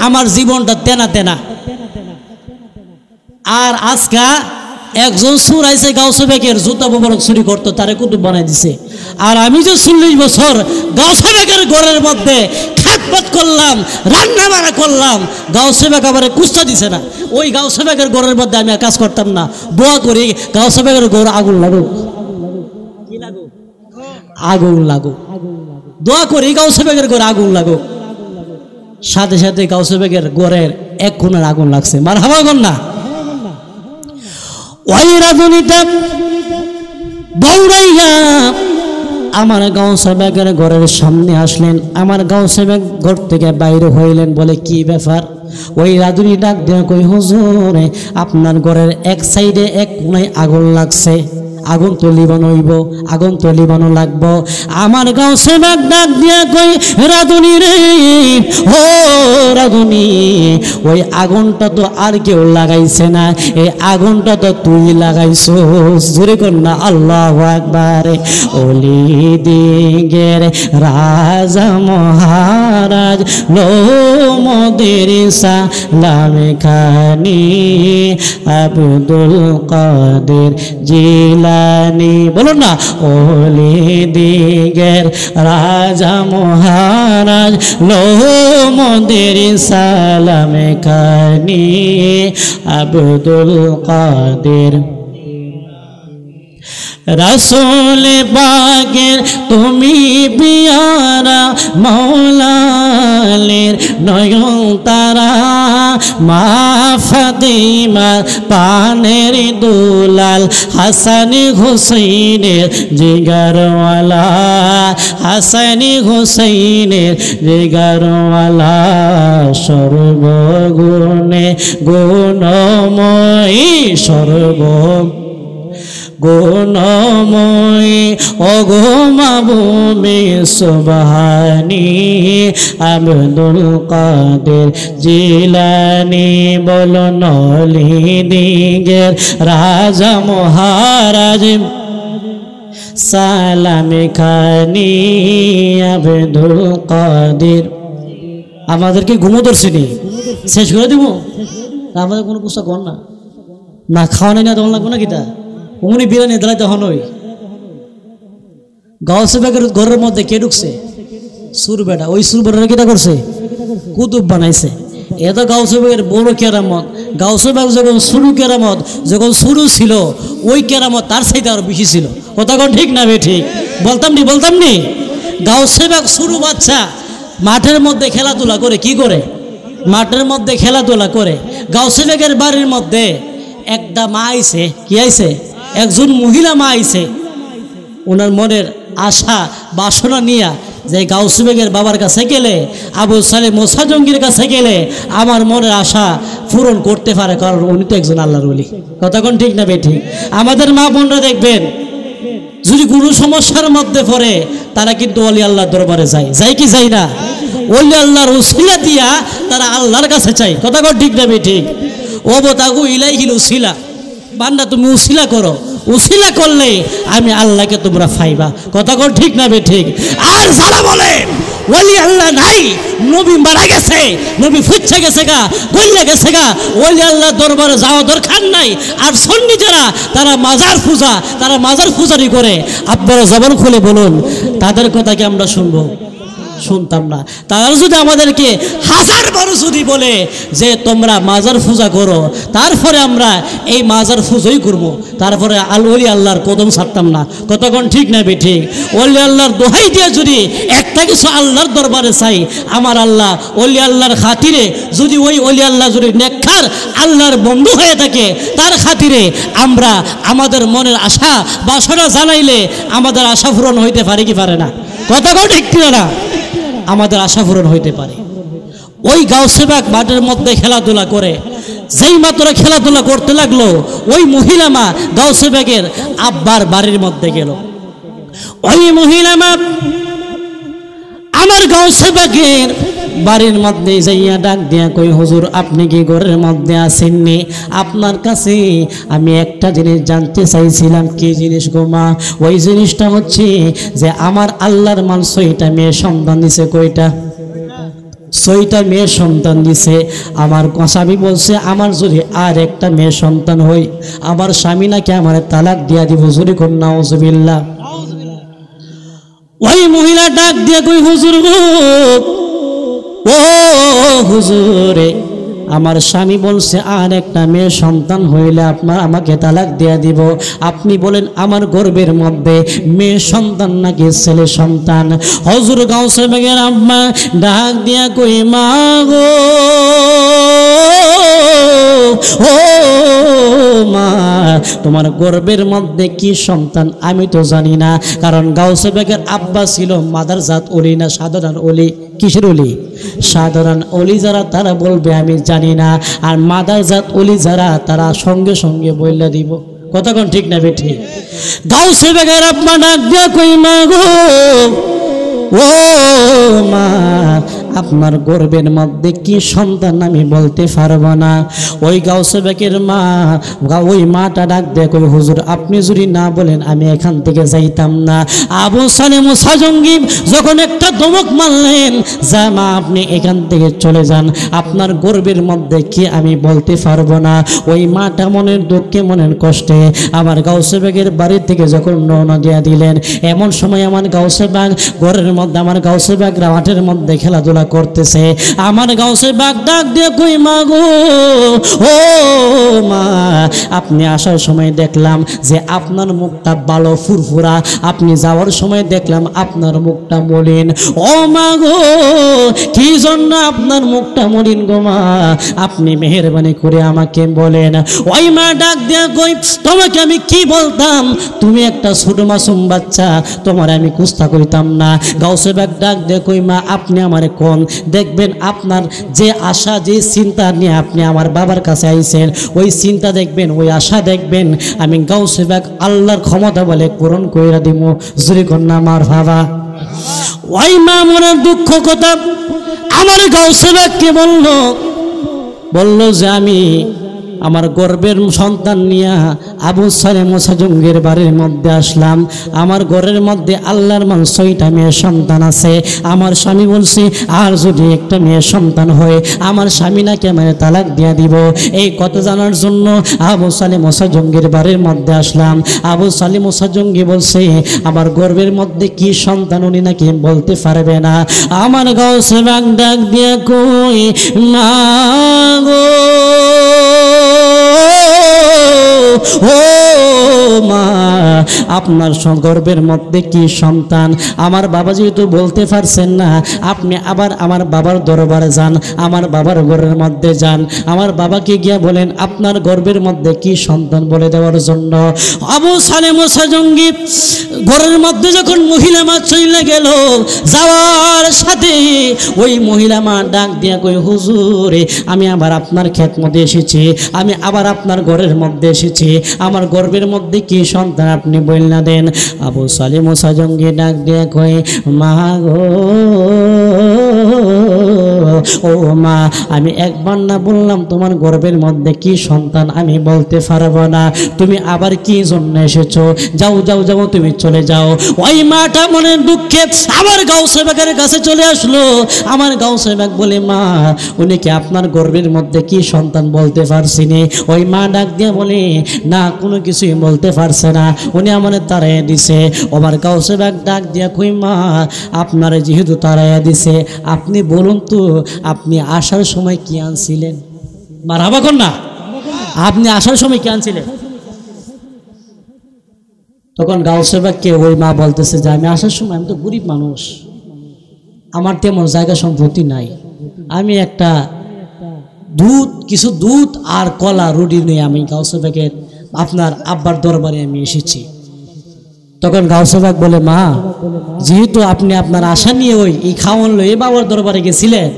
আমার জীবনটা তেনা তেনা। আর আজকা একজন সুর আইসে গাউসে পাকের জুতা মোবারক চুরি করতো, তারে কুতুব বানাই দিছে। আর আমি যে 40 বছর গাউসে পাকের ঘরের মধ্যে খেদমত করলাম, রান্না বান্না করলাম, গাউসে পাক আমারে কুস্তা দিছে না। ওই গাউসে পাকের ঘরের মধ্যে আমি আর কাজ করতাম না। দোয়া করি গাউসে পাকের ঘর আগুন লাগুক, কি লাগুক? আগুন লাগুক। দোয়া করি গাউসে পাকের ঘর আগুন লাগুক। সাথে সাথে গাউসে পাকের ঘরের এক কোণের আগুন লাগছে। মারহাবা কর না। ওই রাঁধুনিটা দৌড়াইয়া আমার গাউসে পাকের ঘরের সামনে আসলেন। আমার গাউসে পাক ঘর থেকে বাইরে হইলেন, বলে কি ব্যাপার? ওই রাঁধুনি ডাক দিয়ে কই, হুজুর আপনার ঘরের এক সাইডে এক কোণায় আগুন লাগছে, আগুন তো লিবানো হইব, আগুন তো লিবানো লাগবো। আমার গাউসে বাগ ডাক দিয়া কই রাধুনি রে, ও রাধুনি, ওই আগুনটা তো আর কেউ লাগাইছে না, এই আগুনটা তো তুই লাগাইছো। জোরে কর না আল্লাহু আকবার। ওলি দিগের রাজা মহারাজ লো মোদের সালামে খানি, আব্দুল কাদের জিলানি। বলুন না, ওলি দিগের রাজা মহারাজ লো মোদের সালামে খানি, আব্দুল কাদের। রাসূল পাকের তুমি পিয়ারা, মৌলালের নয়ন তারা, মা ফাতিমার পানের দুলাল, হাসান হুসাইনের জিগারওয়ালা, হাসান হুসাইনের জিগারওয়ালা, সর্বগুণে গুণময়ী, সর্ব গুণময়ী ওগো মাবুবে সুবহানী, আব্দুল কাদের জিলানি। বলো নলি দিগের রাজা মহারাজ সালামে খানি, আব্দুল কাদের। আমাদেরকে ঘুমো ধরছিনি, শেষ করে দিব আমাদের কোনো পুস্তক কর না, না খাওয়া নেই না তখন লাগবো না কিতা উনি বিরানি দাঁড়াই তখন ওই গাউসে বাগের ঘরের মধ্যে কে ঢুকছে? সুর বেটা। ওই সুর বেটা কিটা করছে? কুতুব বানাইছে। এত গাউসে বাগের বড় কেরামত। গাউসে বাগ যখন শুরু কেরামত, যখন শুরু ছিল ওই কেরামত তার চাইতে আরো বেশি ছিল। কথা কোন ঠিক না বে ঠিক? বলতাম নি গাউসে বাগ শুরু বাচ্চা মাঠের মধ্যে খেলাধুলা করে, কি করে? মাঠের মধ্যে খেলাধুলা করে। গাউসে বাগের বাড়ির মধ্যে একটা মা আইছে, কি আইছে? একজন মহিলা মা আইছে। ওনার মনের আশা বাসনা নিয়া যে গাউসে বাগের বাবার কাছে গেলে, আবু সালেহ মুসা জঙ্গির কাছে গেলে আমার মনের আশা পূরণ করতে পারে, কারণ উনি তো একজন আল্লাহর ওলি। কথা কোন ঠিক না বেঠিক? আমাদের মা বোনরা দেখবেন যদি কোনো সমস্যার মধ্যে পড়ে তারা কিন্তু ওলি আল্লাহর দরবারে যায়, যায় কি যায় না? ওলি আল্লাহর উসিলা দিয়া তারা আল্লাহর কাছে চায়। কথা কোন ঠিক না বেঠিক? ও বতাগু ইলাইহিল উসিলা, বান্দা তুমি উসিলা করো, উসিলা করলে আমি আল্লাহকে তোমরা পাইবা। কথা কোন ঠিক না বেঠিক? আর যারা বলে ওলি আল্লাহ নাই, নবী মারা গেছে, নবী ফুচ্ছা গেছে গা, গইলা গেছে গা, ওলি আল্লাহ দরবারে যাওয়া দরকার নাই। আর সুন্নি যারা তারা মাজার পূজা, তারা মাজার পূজারি করে, আপনারা জবান খুলে বলুন তাদের কথা কি আমরা শুনবো? শুনতাম না। তারা যদি আমাদেরকে হাজার বড় যদি বলে যে তোমরা মাজার পূজা করো, তারপরে আমরা এই মাজার পূজাই করবো, তারপরে ওলি আল্লাহর কদম ছাড়তাম না। কতক্ষণ ঠিক না বেঠিক? ওলি আল্লাহর দোহাই দিয়ে যদি একটা কিছু আল্লাহর দরবারে চাই, আমার আল্লাহ ওলি আল্লাহর খাতিরে যদি ওই ওলি আল্লাহ যদি নেককার আল্লাহর বন্ধু হয়ে থাকে, তার খাতিরে আমরা আমাদের মনের আশা বাসনা জানাইলে আমাদের আশা পূরণ হইতে পারে কি পারে না? কতক্ষণ ঠিক না? আমাদের আশা পূরণ হইতে পারে। ওই গাউসে বাগ মাঠের মধ্যে খেলাধুলা করে, যেই মাত্র খেলাধুলা করতে লাগলো, ওই মহিলা মা গাউসে বাগের আব্বার বাড়ির মধ্যে গেল। ওই মহিলা মা আমার গাউসে বাগের বাড়ির মধ্যে যাইয়া ডাক দিয়া কই, হুজুর আপনি কি ঘরের মধ্যে আসেননি? আপনার কাছে আমি একটা জিনিস জানতে চাইছিলাম। কি জিনিস গো মা? ওই জিনিসটা হচ্ছে যে আমার আল্লাহর মান 6টা মেয়ে সন্তান দিছে। কয়টা? 6টা মেয়ে সন্তান দিছে। আমার স্বামী বলছে আমার যদি আর একটা মেয়ে সন্তান হই, আমার স্বামী নাকি আমার তালাক দিয়া দিব। হুজুরি কোন নাউজুবিল্লাহ। ওই মহিলা ডাক দিয়া কই, হুজুর গো, ও হুজুরে, আমার স্বামী বলছে আর একটা মেয়ে সন্তান হইলে আপনার আমাকে তালাক দিয়া দিব। আপনি বলেন আমার গর্ভের মধ্যে মেয়ে সন্তান নাকি ছেলে সন্তান? হুজুর গাউসে বাগের আম্মা ডাক দিয়া কই, মা গো, ও মা, তোমার গর্ভের মধ্যে কি সন্তান আমি তো জানি না। কারণ গাউসে বাগের আব্বা ছিল মাদার জাত ওলি না সাধারণ ওলি? কিসের ওলি? সাধারণ ওলি যারা তারা বলবে আমি জানি না, আর মাদার জাত ওলি যারা তারা সঙ্গে সঙ্গে বইলা দিব। কথা কোন ঠিক না বেঠি? গাউসে বেগের আব্বা ডাক দিয়া কই মা গো, ও মা, আপনার গর্বের মধ্যে কি সন্তান আমি বলতে পারবো না। ওই গাউসে বেগের মা, ওই মাটা ডাক দিয়ে কই হুজুর আপনি যদি না বলেন আমি এখান থেকে যাইতাম না। আবু সালেম মুসা জঙ্গি যখন একটা ধমক মারলেন, যা মা আপনি এখান থেকে চলে যান, আপনার গর্বের মধ্যে কি আমি বলতে পারবো না। ওই মাটা মনের দুঃখে মনের কষ্টে আমার গাউসে বেগের বাড়ি থেকে যখন রওনা দিয়া দিলেন, এমন সময় আমার গাউসে বাগ ঘরের মধ্যে, আমার গাউসে বাগ মাঠের মধ্যে খেলাধুলা করতেছে। আমার গাউসে বাগ ডাক দিয়ে কই মা গো, ও মা, আপনি আসার সময় দেখলাম যে আপনার মুখটা ভালো ফুরফুরা, আপনি যাওয়ার সময় দেখলাম আপনার মুখটা মলিন। ও মা গো, কি জন্য আপনার মুখটা মলিন গো মা, আপনি মেহেরবানি করে আমাকে বলেন। ওই মা ডাক দিয়া কই তোমাকে আমি কি বলতাম, তুমি একটা ছোট মাসুম বাচ্চা, তোমার আমি কুস্তা করিতাম না। গাউসে বাগ ডাক দিয়ে কই মা আপনি আমারে কোন, দেখবেন আপনার যে আশা যে চিন্তা নিয়ে আপনি আমার বাবার কাছে আইছেন, ওই চিন্তা দেখবেন, ওই আশা দেখবেন, আমি গাউসে বাগ আল্লাহর ক্ষমতা বলে পূরণ কইরা দিব। জুরি কন্যা মার বাবা। ওই মা মনের দুঃখ কথা আমার গাউসে বাগকে বলল যে আমি আমার গর্বের সন্তান নিয়ে আবু সালেম মুসা জঙ্গির বাড়ির মধ্যে আসলাম। আমার ঘরের মধ্যে আল্লাহর মান 6টা মেয়ে সন্তান আছে। আমার স্বামী বলছে আর যদি একটা মেয়ে সন্তান হয় আমার স্বামী নাকি আমার তালাক দিয়ে দিব। এই কথা জানার জন্য আবু সালেম মুসা জঙ্গির বাড়ির মধ্যে আসলাম। আবু সালেম মুসা জঙ্গি বলছে আমার গর্বের মধ্যে কি সন্তান উনি নাকি বলতে পারবে না। আমার গাউসে বাগ ডাক দিয়া কই মা গো, ও মা, আপনার গর্বের মধ্যে কি সন্তান আমার বাবা যেহেতু বলতে পারছেন না, আপনি আবার আমার বাবার দরবারে যান, আমার বাবার ঘরের মধ্যে যান, আমার বাবাকে গিয়া বলেন আপনার গর্বের মধ্যে কি সন্তান বলে দেওয়ার জন্য। আবু সালেম মুসা জঙ্গি ঘরের মধ্যে যখন মহিলা মা চলে গেল, যাওয়ার সাথে ওই মহিলা মা ডাক দিয়া কই হুজুর আমি আবার আপনার ক্ষেত মধ্যে এসেছি, আমি আবার আপনার ঘরের মধ্যে এসেছি, আমার গর্বের মধ্যে কি সন্তান আপনি বলনা দেন। আবু সালেম মুসা জঙ্গি ডাক দিয়ে কই মা গো, ও মা, আমি একবার না বললাম তোমার গর্বের মধ্যে কি সন্তান আমি বলতে পারবো না, তুমি আবার কি জন্য এসেছো, যাও যাও যাও তুমি চলে যাও। ওই মাটা মনের দুঃখে আমার গাউসে বাগের কাছে চলে আসলো। আমার গাউসে বাগ বলে মা উনি কি আপনার গর্বের মধ্যে কি সন্তান বলতে পারছি নি। ওই মা ডাক দিয়ে বলে না কোনো কিছুই বলতে পারছে না, উনি আমার তাড়াইয়া দিছে। আমার গাউসে বাগ ডাক দিয়া কই মা আপনার যেহেতু তাড়াইয়া দিছে আপনি বলুন তো আপনি আসার সময় কি আনছিলেন। মারহাবা কোন না, আপনি আসার সময় কি আনছিলেন। তখন গাউসে বাগকে ওই মা বলতেছে যে আমি আসার সময়, আমি তো গরিব মানুষ, আমার তেমন জায়গা সম্পত্তি নাই, আমি একটা কিছু দুধ আর কলা রুটি নিয়ে আমি গাউসে বাগের আপনার আব্বার দরবারে আমি এসেছি। তখন গাউসে বাগ বলে মা যেহেতু আপনি আপনার আশা নিয়ে ওই খাওয়ান লয়ে বাবার দরবারে গেছিলেন,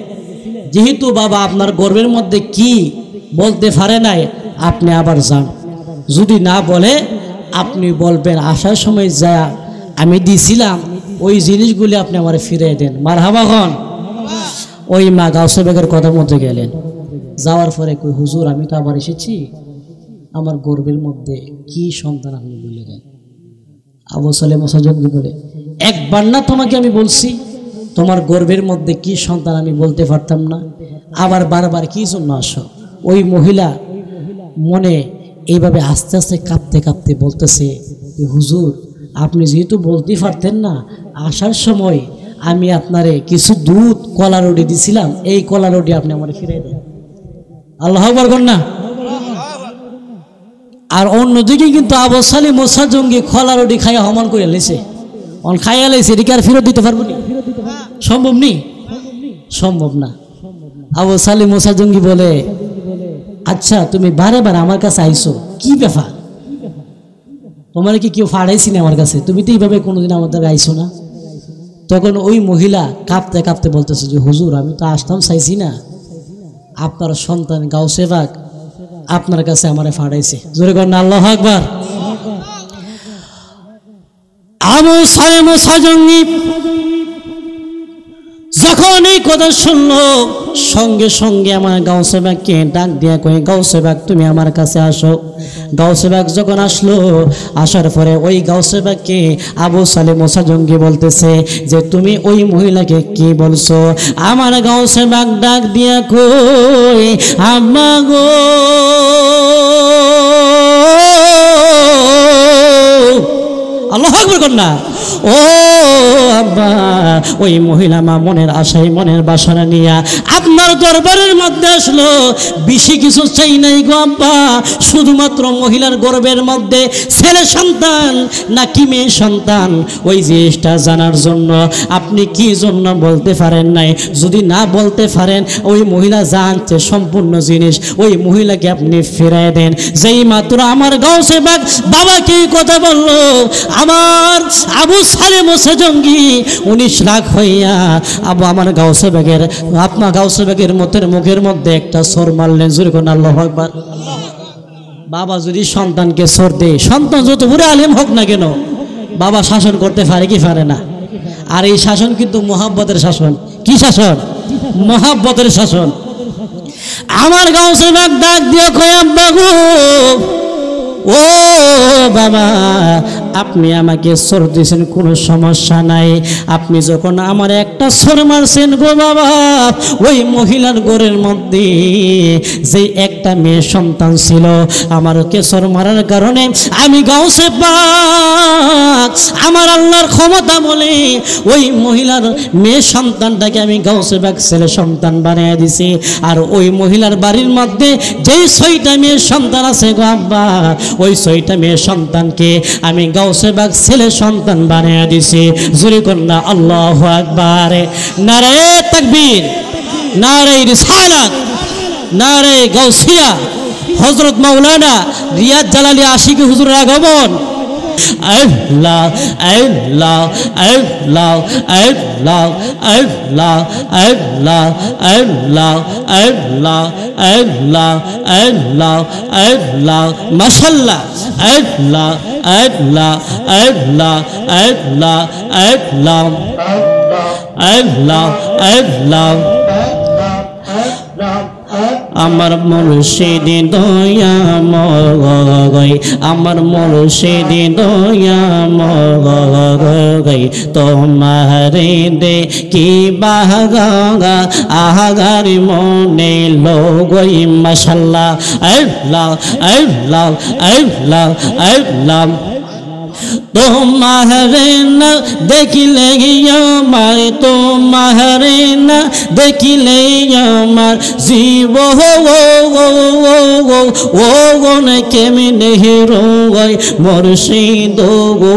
যেহেতু বাবা আপনার গর্বের মধ্যে কি বলতে পারে নাই, আপনি আবার যান, যদি না বলে আপনি বলবেন আসার সময় যা আমি দিছিলাম ওই জিনিসগুলি আপনি আমার ফিরিয়ে দেন। মারহাবা খান। ওই মা গাউসে বাগের কথা মতো গেলেন, যাওয়ার পরে কই হুজুর আমি তো আবার এসেছি, আমার গর্বের মধ্যে কি সন্তান আপনি বলে দেন। আবু সালেম মুসা জঙ্গি বলে একবার না তোমাকে আমি বলছি তোমার গর্বের মধ্যে কি সন্তান আমি বলতে পারতাম না, আবার বারবার কি জন্য আসো। ওই মহিলা মনে এইভাবে আস্তে আস্তে কাঁপতে কাঁপতে বলতেছে হুজুর আপনি যেহেতু বলতে পারতেন না, আসার সময় আমি আপনারে কিছু দুধ কলা রুটি দিছিলাম, এই কলা রুটি আপনি আমার ফিরে দেন। আল্লাহু আকবার কর না। আর অন্যদিকে কিন্তু আবু সালেম মুসা জঙ্গি কলা রুটি খাইয়া হমান করে লেছে, খাইয়া লেছে, এদিকে আর ফেরত দিতে পারবো না, সম্ভব নেই, সম্ভব না। আবু সালেম মুসা জঙ্গি বলে আচ্ছা তুমি বারে বারে আমার কাছে আইসো, কি ব্যাপার, তোমার কি কেউ ফাড়াইছি না আমার কাছে, তুমি তো এইভাবে কোনোদিন আমাদের আইসো না। তখন ওই মহিলা কাঁপতে কাঁপতে বলতেছে যে হুজুর আমি তো আসতাম চাইছি না, আপনার সন্তান গাউসে বাগ আপনার কাছে আমারে ফাড়াইছে। জোরে কর না আল্লাহু আকবার। আবু সালেম সাজঙ্গি যখন এই কথা শুনলো সঙ্গে সঙ্গে আমার গাউসে বাগকে ডাক দিয়া কয়ে, গাউসে বাগ তুমি আমার কাছে আসো। গাউসে বাগ যখন আসলো, আসার পরে ওই গাউসে বাগকে আবু সালেম সাজঙ্গি বলতেছে যে তুমি ওই মহিলাকে কি বলছো? আমার গাউসে বাগ ডাক দিয়া কই, আম্মা গো আল্লাহু আকবার কন্যা, ও আব্বা, ওই মহিলা মা মনের আশায় মনের বাসনা নিয়া আপনার দরবারের মধ্যে আসলো। বেশি কিছু চাই নাই গো আব্বা, শুধুমাত্র মহিলার গর্ভের মধ্যে ছেলে সন্তান নাকি মেয়ে সন্তান ওই জিনিসটা জানার জন্য। আপনি কি জন্য বলতে পারেন নাই? যদি না বলতে পারেন, ওই মহিলা জানছে সম্পূর্ণ জিনিস, ওই মহিলাকে আপনি ফিরাই দেন। যেই মাত্র আমার গাউসে বাগ বাবাকে কথা বললো, আমার আবু সালেম সাজঙ্গি 19 লাখ হইয়া আমার গাউসে বাগের আপনার গাউসে বাগের মুখের মধ্যে একটা সর মারলেন। জোরে কোন আল্লাহু আকবার। বাবা যদি সন্তানকে সর দেয়, সন্তান যত বড় আলেম হোক না কেন, বাবা শাসন করতে পারে কি পারে না? আর এই শাসন কিন্তু মহাব্বতের শাসন। কি শাসন? মহাব্বতের শাসন। আমার গাউসে বাগ ডাক দিয়ে কয়, আব্বা গো, ও বাবা, আপনি আমাকে সর দিয়েছেন, কোনো সমস্যা নাই। আপনি যখন আমার একটা সর মারছেন গো বাবা, ওই মহিলার ঘরের মধ্যে যে একটা মেয়ে সন্তান ছিল, আমারকে সর মারার কারণে আমি গাউসে বাগ আমার আল্লাহর ক্ষমতা বলে ওই মহিলার মেয়ে সন্তানটাকে আমি গাউসে বাগ ছেলে সন্তান বানিয়ে দিছি। আর ওই মহিলার বাড়ির মধ্যে যেই 6টা মেয়ে সন্তান আছে গো আব্বা, ওই 6টা মেয়ে সন্তানকে আমি গাউসে বাগ ছেলে সন্তান বানিয়ে দিছি। জোরে কন্যা আল্লাহু আকবার। নারে তাকবীর, নারে রিসালাত, নারে গাউসিয়া। হযরত মাওলানা রিয়াদ জালালী আশিকি হুজুরের আগমন। আল্লাহ আল্লাহ আল্লাহ আল্লাহ আল্লাহ আল্লাহ আল্লাহ আল্লাহ আল্লাহ আল্লাহ আল্লাহ মাশাআল্লাহ আল্লাহ আল্লাহ আল্লাহ আল্লাহ আল্লাহ আল্লাহ আল্লাহ। আমার মুর্শিদ দয়াময়, আমার মুর্শিদ দয়াময়, তোমারে দে কি বাগা আগার মনে লগই। মাশাআল্লাহ আল্লাহ আল্লাহ আল্লাহ আল্লাহ। তোমারে না দেখিলে আমার, তোমারে না দেখিলে আমার জীব ও গন কেমনে রোয় মুর্শিদ গো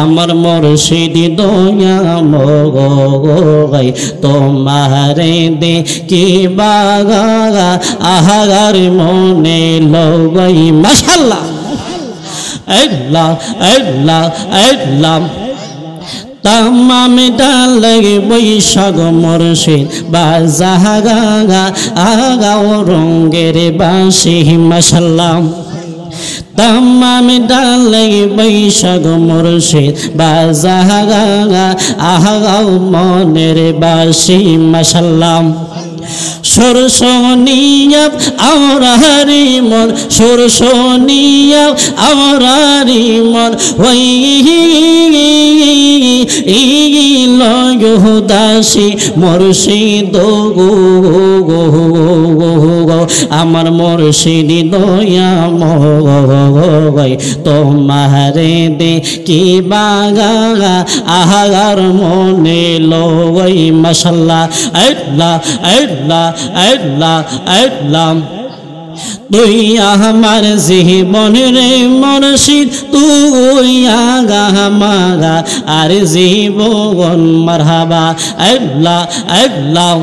আমার মুর্শিদ দয়াময়, তোমারে দে কি বাগা আহার মনে লগই। মাশাআল্লাহ আল্লাহ আল্লাহ আল্লাহ। তামাম ডালে বৈশাখ মুর্শিদ বাজাগা আগাও রঙ্গের বাঁশি। মাশাআল্লাহ। তামাম ডালে বৈশাখ মুর্শিদ বাজাগা আগাও মনের বাঁশি। মাশাআল্লাহ। সুরসনিয়া আমার হারি মন, সুরসনিয়া আমার হারি মন, ওই লয়দাসী মুর্শিদ গো আমার মুর্শিদ দয়াময়, তোমারে দে কি বাগা আহার মনে লই। মাশাআল্লাহ আল্লাহ আল্লাহ আল্লাহ আল্লাহ। তুই আমার জীবন রে মুর্শিদ, তুই আগা মাগা আর জীবন মারহাবা। আল্লাহ আল্লাহ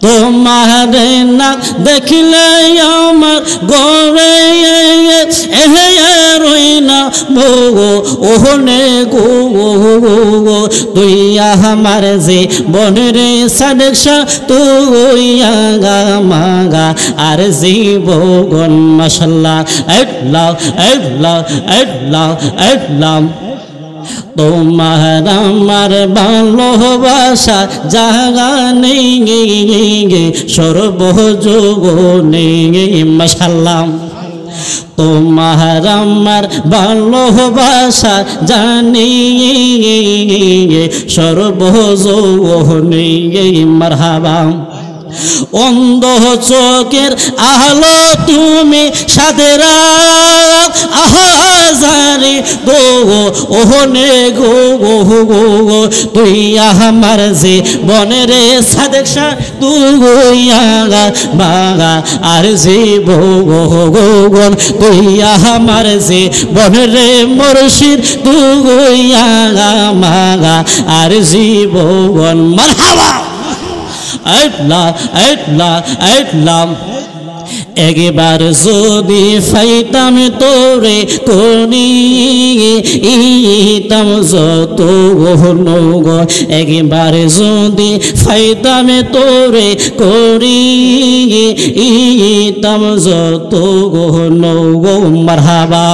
তোমার না দেখিলে আমার গরে রই না গো ওহনে গো তুই আমার যে বনরে সাদেশা তুই আগা মাগা আর জীবন মাশাল্লাহ আল্লাহ আল্লাহ আল্লাহ আল্লাহ তোমার আমার ভালোবাসা জাগা নেই সর্বযোগ নেই মাশাল্লাহ তোমার আমার ভালোবাসা জানি সর্বযোগ নেই মারহাবা অন্ধ চোখের আলো তুমি সাদের আহাজারি গো ওহনে গো তুই আমার যে বনের সাদেশা তুই আগা বাগা আর যে ভোগন তুই আমার যে বনের মুর্শিদ তুই আগা মাগা আর জীবন মারহাবা আল্লাহ আল্লাহ আল্লাহ একবার যদি ফাইতাম তোরে কোনি ইতাম যত নগ একবার যদি ফাইতাম তোরে করি ইতাম যত নগ মারহাবা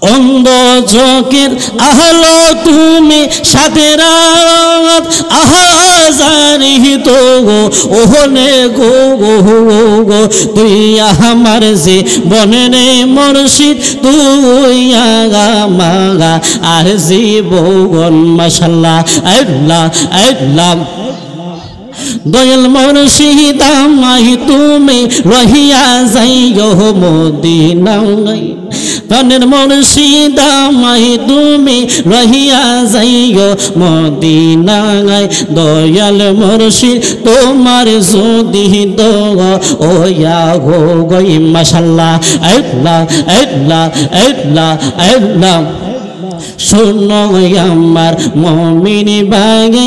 অন্ধ চোখের আহলো তুমি সাথে রাত আহাজারি তো ওহনে গো তুই আমার যে বনে মুর্শিদ তুই আগা মাগা আর জীবন মাশাল্লাহ আল্লাহ আল্লাহ দয়াল মুর্শিদ আমায় তুমি রহিয়া যাইও মদিনায় প্রাণের মুর্শিদ আমায় তুমি রহিয়া যাইও মদিনায় দয়াল মুর্শিদ তোমার যদি ওয়া গো গই মাশাল্লাহ আল্লাহ আল্লাহ আল্লাহ আল্লাহ শোনো আমার মমিন বাগে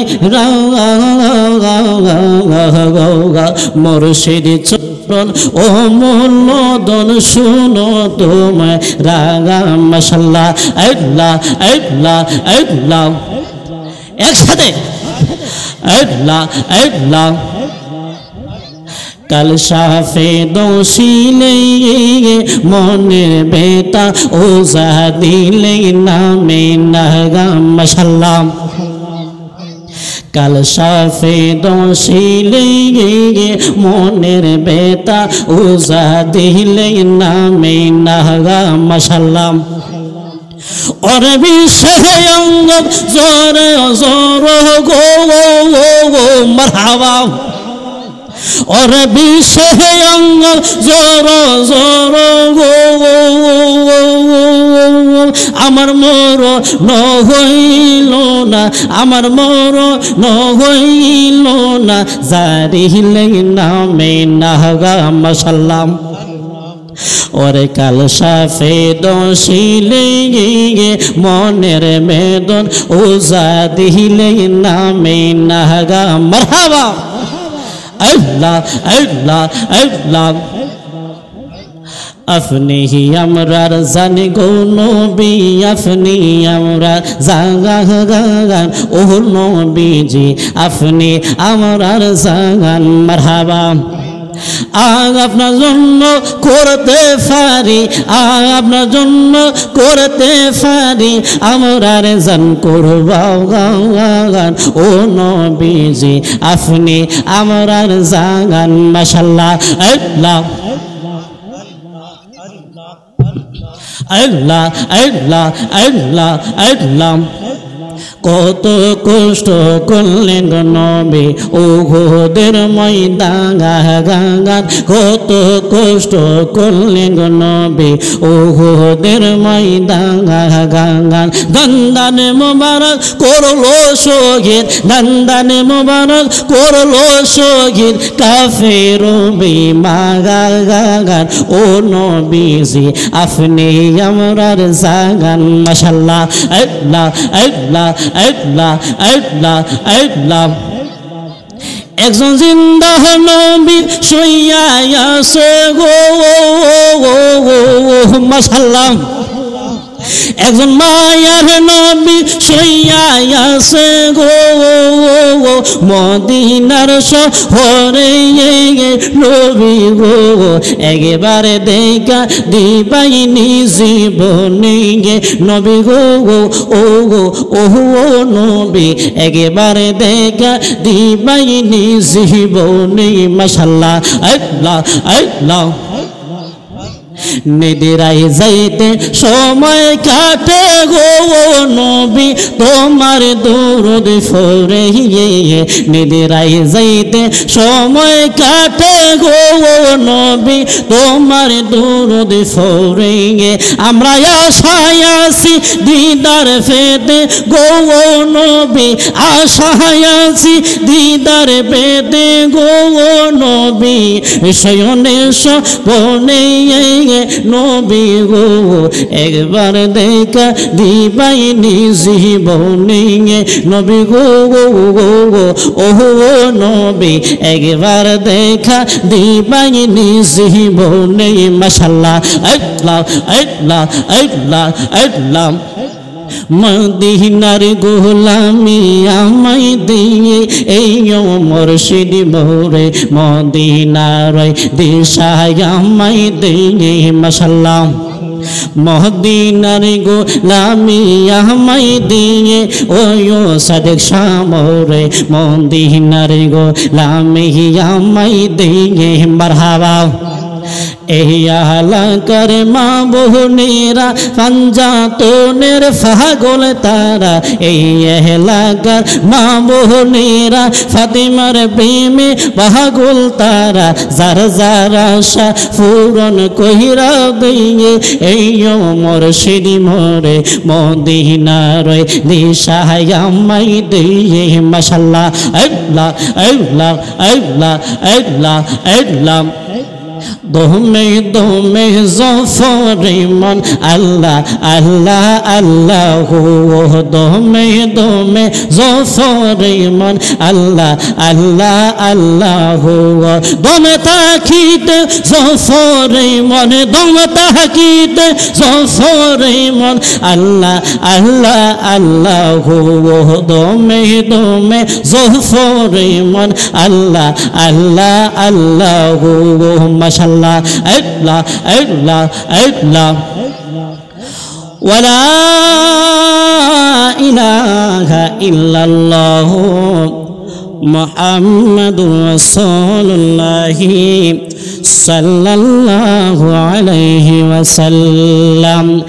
মুর্শিদ চরণ ও মূলদন শুনো তোমায় রাগা মাশাল্লাহ আল্লাহ আল্লাহ আল্লাহ একসাথে আল্লাহ আল্লাহ কাল সাফে দোষিলে মনের বেতা ওজা দিলে নামে নাগা মাশাল্লাহ কাল সাফে দোষিলে মনের বেতা ওজা দিলে নামে নাগা মাশাল্লাহ और विषयंग जोर जोर गो मरहबा और विषयंग जोर जोर गो আমার মর নহইল না আমার মর নহইল না জারিলে নামে নাগা মাশাল্লাহ और काल साफे दोषिले मनेर मेदन ओजा दिले नामे नागा मरहबा अल्लाह अल्लाह अल्लाह अपनी ही अमरार जाने गो नबी अपनी अमरार जागान ओ नबी जी अपनी अमरार जागान मरहबा আগ আপনার জন্য করতে পারি আপনার জন্য করতে পারি আমরার জান করবাও গান ও নবীজি আপনি আমরার জাগান মাশাল্লাহ আল্লাহ আল্লাহ আল্লাহ আল্লাহ আল্লাহ কত কষ্ট করলেন নবী উহুদের ময়দান কত কষ্ট করলেন নবী উহুদের ময়দান দন্দান মোবারক করলো শহীদ দন্দান মোবারক করলো শহীদ কাফের বেঈমান ও নবীজি আপনি আমরার জাগান মাশাল্লাহ আল্লাহ আল্লাহ আল্লাহ আল্লাহ আল্লাহ একজন জিন্দা নবী শুইয়া আছে গো মাশাআল্লাহ একজন মায়ার নবী শুইয়া আছে গো মদিনার শহরে নবী গো একবারে দেখা দিবাইনি জীবনে নবী গো ও গো ও নবী একবারে দেখা দিবাইনি জীবনে মাশাআল্লাহ আল্লাহ আল্লাহ নিদিরাই যাইতে সময় কাটে গো নবী তোমার দরুদ পড়ে নিদিরাই যাইতে সময় কাটে গো নবী তোমার দরুদ পড়ে আমরা আশায় আছি দিদার পেতে গো নবী আশায় আছি দিদার পেতে গো নবী শয়নে স্বপনে নবী গো একবার দেখা দিবাইনি জীবনে নবী গো ওহো নবী একবার দেখা দিবাইনি জীবনে মাশাআল্লাহ আল্লাহ আল্লাহ আল্লাহ আল্লাহ মদিনার গোলামি আমায় দিয়ে এই মুর্শিদ মোরে মদিনার দিশায় আমায় দিয়ে মাশাআল্লাহ মদিনার গোলামি আমায় দিয়ে ওই সাদেক শামরে মদিনার গোলামি আমায় দিয়ে মারহাবা এই এলাকার মা বোনেরা পাঞ্জাতনের পাগল তারা এই এলাকার মা বোনেরা ফাতিমার প্রেমে পাগল তারা যার যার আশা পূরণ কইরা দিয়ে এই মুর্শিদ মোরে মদিনার দিশায় আমায় দিয়ে মাশাআল্লাহ আল্লাহ আল্লাহ আল্লাহ আল্লাহ আল্লাহ দমে দমে জফরে মন আল্লাহ আল্লাহ আল্লাহ দমে দমে জফরে মন আল্লাহ আল্লাহ আল্লাহ দমে তাকিতে জফরে মন দমে তাকিতে জফরে মন আল্লাহ আল্লাহ আল্লাহ দমে দমে জফরে মন আল্লাহ আল্লাহ আল্লাহ মাশাআল্লাহ আল্লাহ আল্লাহ আল্লাহ ওয়ালা ইলাহা ইল্লাল্লাহ মুহাম্মাদুর রাসূলুল্লাহ সাল্লাল্লাহু আলাইহি ওয়াসাল্লাম।